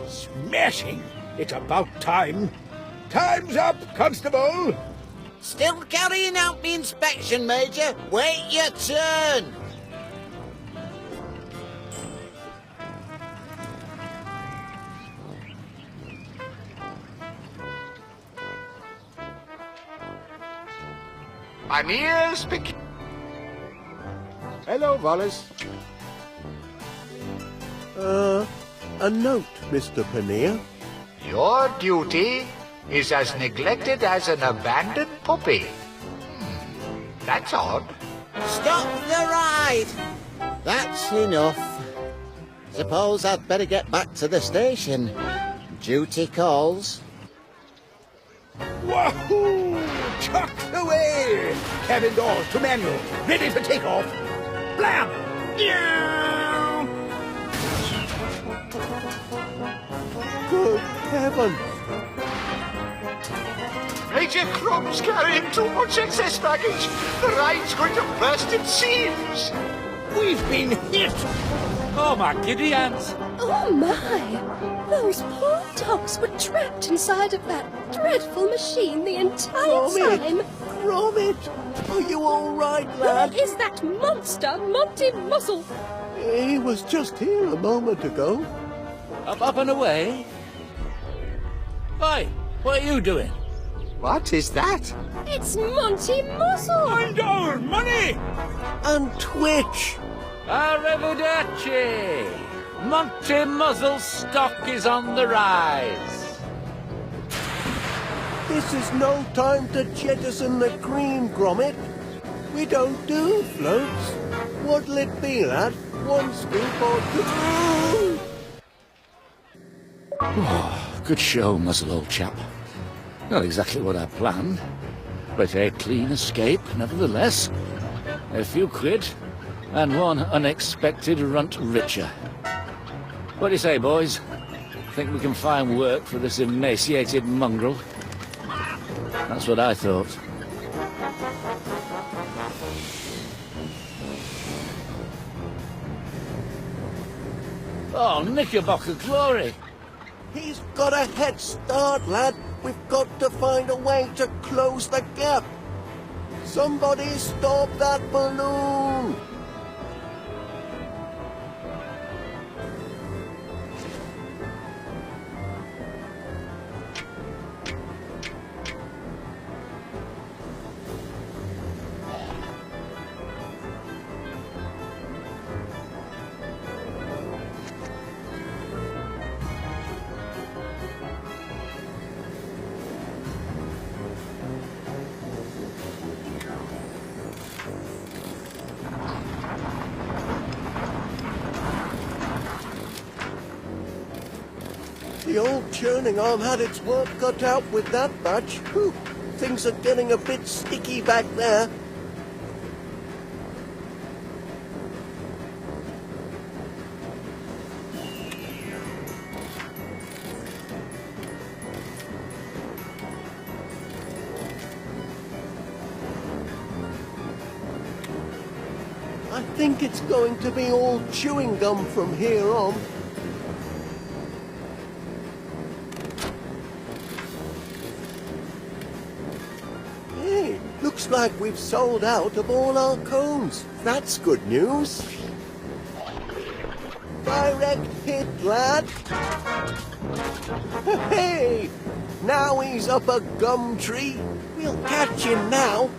Speaker 6: Smashing! It's about time. Time's up, Constable!
Speaker 3: Still carrying out the inspection, Major. Wait your turn.
Speaker 10: Panier's Peculiar...
Speaker 7: Hello, Wallace.
Speaker 1: A note, Mr. Pannier.
Speaker 10: Your duty is as neglected as an abandoned puppy. That's odd.
Speaker 3: Stop the ride. That's enough. Suppose I'd better get back to the station. Duty calls.
Speaker 6: Wahoo! Chuck away! Cabin doors to manual. Ready for takeoff. Blam! Yeah!
Speaker 1: Good heaven!
Speaker 10: Major Crumb's carrying too much excess baggage. The ride's going to burst its seams.
Speaker 6: We've been hit!
Speaker 11: Oh, my giddy ants!
Speaker 4: Oh my! Those poor dogs were trapped inside of that dreadful machine the entire
Speaker 1: Gromit!
Speaker 4: time.
Speaker 1: Gromit! Are you all right, lad?
Speaker 4: Where is that monster, Monty Muzzle?
Speaker 1: He was just here a moment ago.
Speaker 11: Up and away? Oi, what are you doing?
Speaker 7: What is that?
Speaker 4: It's Monty Muzzle!
Speaker 9: And our money!
Speaker 1: And Twitch!
Speaker 11: Arrivederci! Monty Muzzle's stock is on the rise.
Speaker 1: This is no time to jettison the cream, Gromit. We don't do floats. What'll it be, lad? One scoop or two?
Speaker 11: Oh, good show, Muzzle, old chap. Not exactly what I planned, but a clean escape, nevertheless. A few quid, and one unexpected runt richer. What do you say, boys? Think we can find work for this emaciated mongrel? That's what I thought. Oh, Knickerbocker glory!
Speaker 1: He's got a head start, lad. We've got to find a way to close the gap. Somebody stop that balloon! The old churning arm had its work cut out with that batch. Whew, things are getting a bit sticky back there. I think it's going to be all chewing gum from here on. Looks like we've sold out of all our cones. That's good news. Direct hit, lad. Hey! Now he's up a gum tree. We'll catch him now.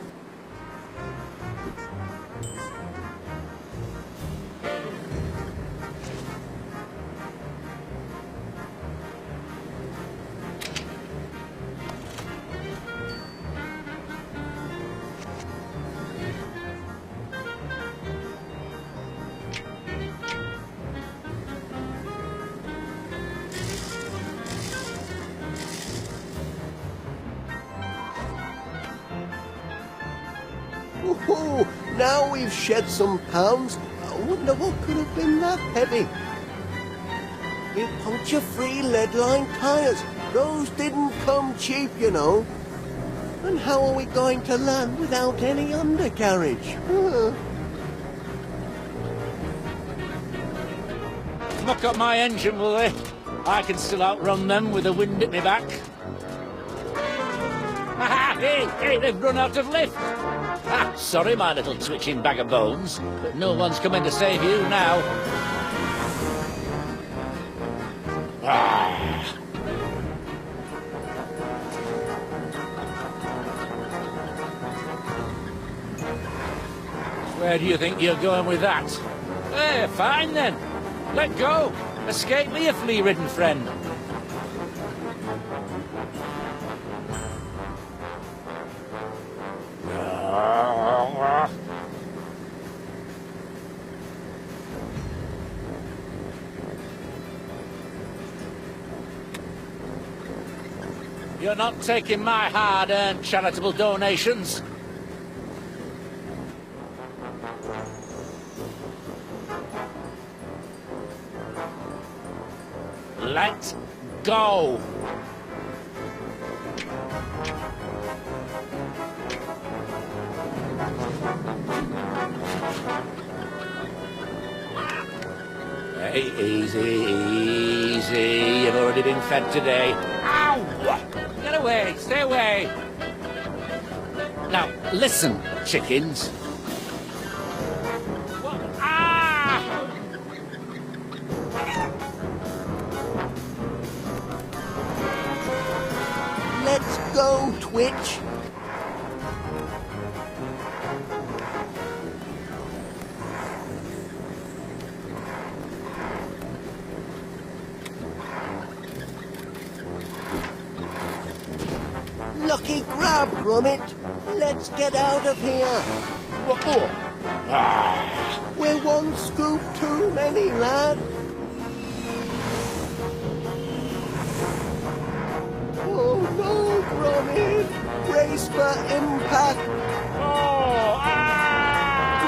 Speaker 1: Ooh, now we've shed some pounds. I wonder what could have been that heavy. We're puncture-free lead-lined tyres. Those didn't come cheap, you know. And how are we going to land without any undercarriage?
Speaker 11: Muck up my engine, will they? I can still outrun them with the wind at my back. Hey, they've run out of lift. Ah, sorry, my little twitching bag of bones, but no one's coming to save you now. Ah. Where do you think you're going with that? Hey, fine then. Let go. Escape me, a flea-ridden friend. You're not taking my hard-earned charitable donations. Let go. Hey, easy, easy. You've already been fed today. Ow! Get away, stay away. Now, listen, chickens. What? Ah!
Speaker 1: Let's go, Twitch. Lucky grab, Gromit. Let's get out of here. We're one scoop too many, lad. Oh no, Gromit. Brace for impact.
Speaker 11: Oh, ah!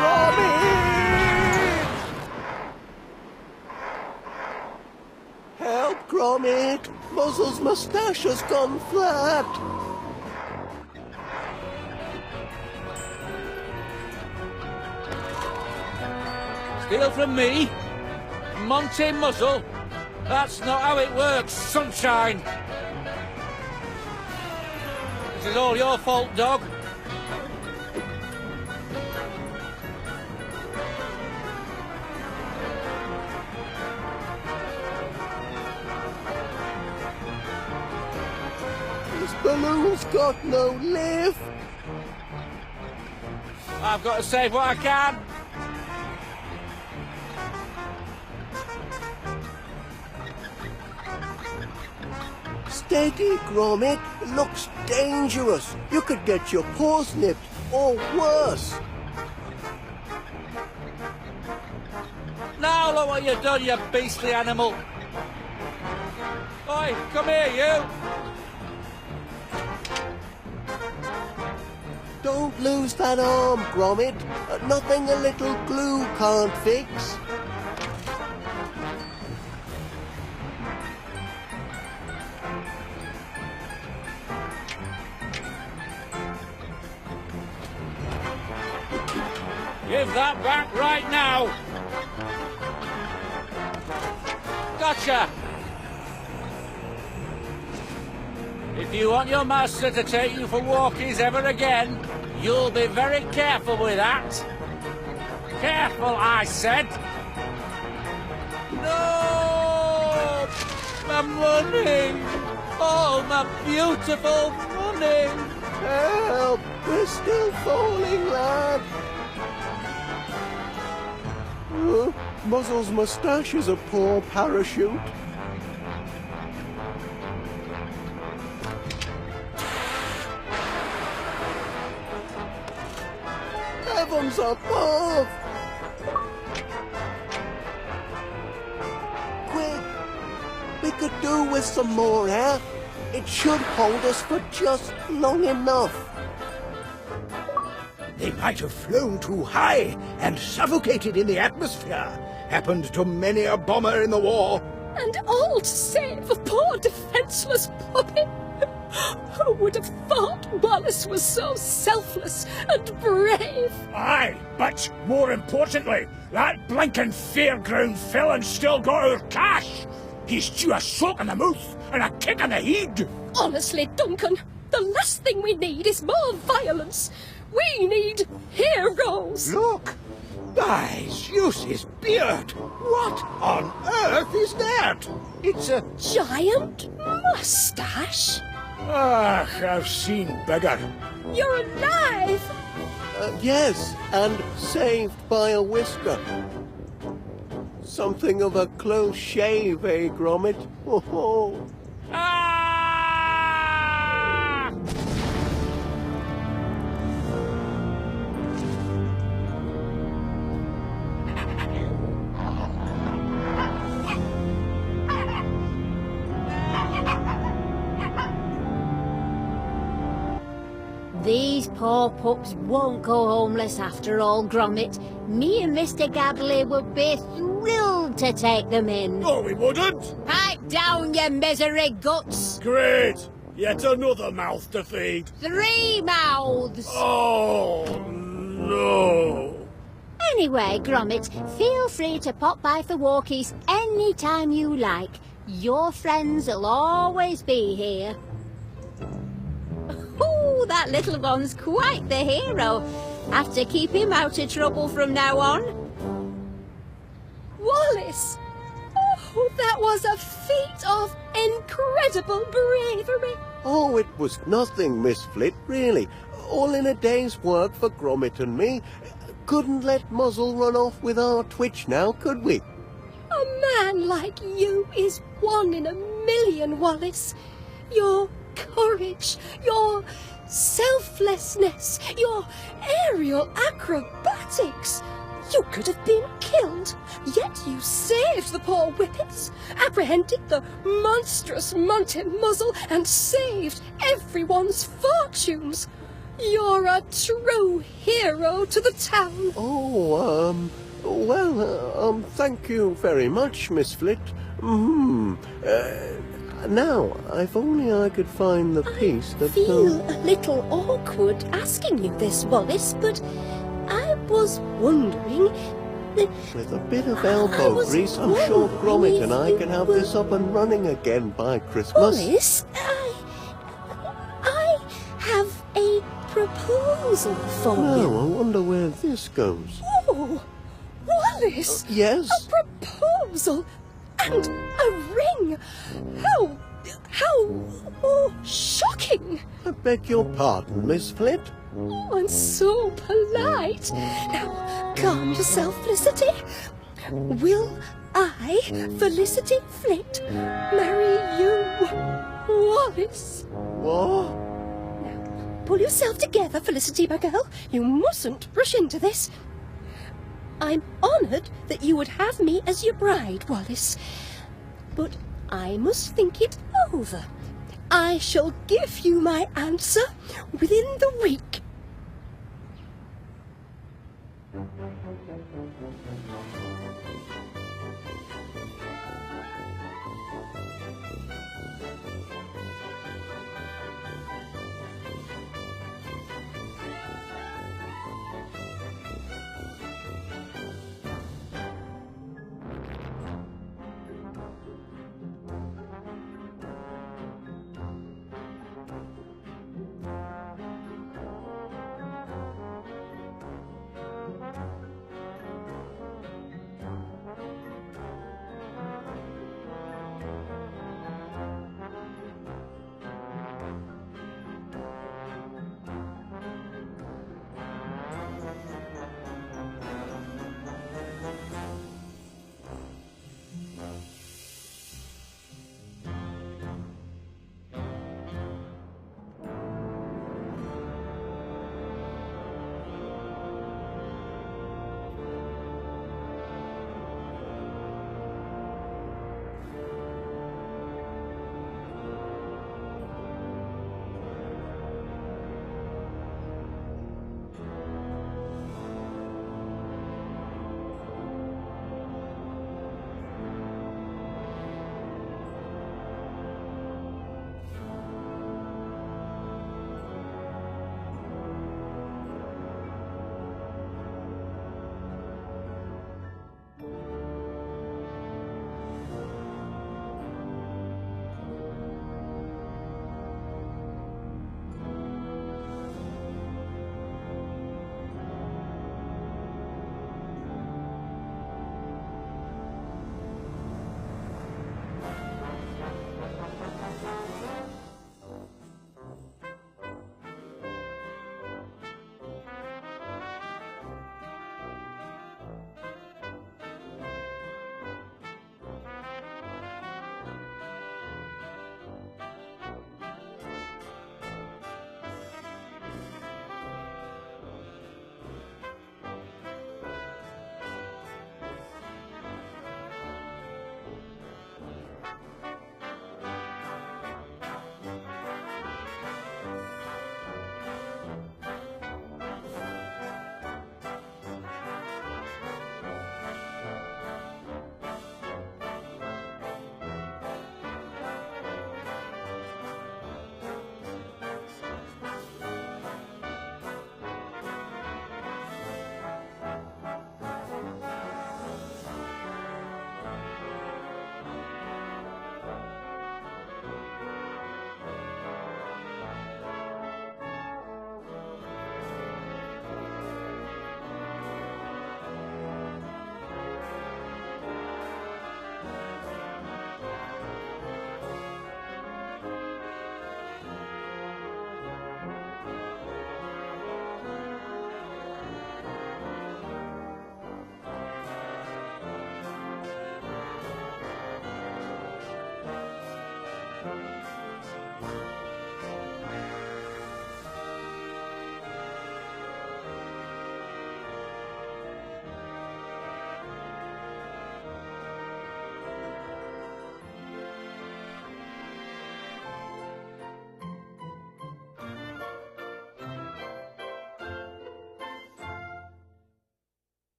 Speaker 1: Gromit! Help, Gromit. Muzzle's moustache has gone flat.
Speaker 11: Steal from me? Monty Muzzle? That's not how it works, sunshine. This is all your fault, dog.
Speaker 1: This balloon's got no lift.
Speaker 11: I've got to save what I can.
Speaker 1: Steady, Gromit. It looks dangerous. You could get your paws nipped, or worse.
Speaker 11: Now look what you've done, you beastly animal. Oi, come here, you.
Speaker 1: Don't lose that arm, Gromit. Nothing a little glue can't fix.
Speaker 11: Give that back right now. Gotcha. If you want your master to take you for walkies ever again, you'll be very careful with that. Careful, I said. No! My money! Oh, my beautiful money!
Speaker 1: Help! We're still falling, lad. Muzzle's moustache is a poor parachute. Heavens above! Quick! We could do with some more air. It should hold us for just long enough.
Speaker 6: They might have flown too high and suffocated in the atmosphere. Happened to many a bomber in the war.
Speaker 4: And all to save a poor defenseless puppy. Who would have thought Wallace was so selfless and brave?
Speaker 9: Aye, but more importantly, that blinking fairground villain still got our cash. He's due a soak in the mouth and a kick in the head.
Speaker 4: Honestly, Duncan, the last thing we need is more violence. We need heroes.
Speaker 6: Look! Guys, use his beard! What on earth is that?
Speaker 1: It's a
Speaker 4: Giant mustache.
Speaker 9: Ah, I've seen bigger.
Speaker 4: You're alive.
Speaker 1: yes, and saved by a whisker. Something of a close shave, eh, Gromit? Oh.
Speaker 11: Ah!
Speaker 8: These poor pups won't go homeless after all, Gromit. Me and Mr. Gabley would be thrilled to take them in.
Speaker 9: No, we wouldn't.
Speaker 8: Pipe down, you misery guts.
Speaker 9: Great. Yet another mouth to feed.
Speaker 8: 3 mouths.
Speaker 9: Oh, no.
Speaker 8: Anyway, Gromit, feel free to pop by for walkies any time you like. Your friends will always be here. Oh, that little one's quite the hero. Have to keep him out of trouble from now on.
Speaker 4: Wallace! Oh, that was a feat of incredible bravery.
Speaker 1: Oh, it was nothing, Miss Flit, really. All in a day's work for Gromit and me. Couldn't let Muzzle run off with our twitch now, could we?
Speaker 4: A man like you is 1 in a million, Wallace. Your courage, your selflessness, your aerial acrobatics. You could have been killed, yet you saved the poor whippets, apprehended the monstrous Monty Muzzle, and saved everyone's fortunes. You're a true hero to the town.
Speaker 1: Oh, well, thank you very much, Miss Flit. Now, if only I could find the piece that...
Speaker 4: I feel a little awkward asking you this, Wallace, but I was wondering...
Speaker 1: With a bit of elbow grease, I'm sure Gromit and I can have this up and running again by Christmas.
Speaker 4: Wallace, I have a proposal for you.
Speaker 1: Oh, I wonder where this goes.
Speaker 4: Oh, Wallace!
Speaker 1: Yes?
Speaker 4: A proposal! And a ring! How shocking!
Speaker 1: I beg your pardon, Miss Flit.
Speaker 4: Oh, and so polite. Now, calm yourself, Felicity. Will I, Felicity Flit, marry you, Wallace?
Speaker 1: What?
Speaker 4: Now, pull yourself together, Felicity, my girl. You mustn't rush into this. I'm honoured that you would have me as your bride, Wallace. But I must think it over. I shall give you my answer within the week.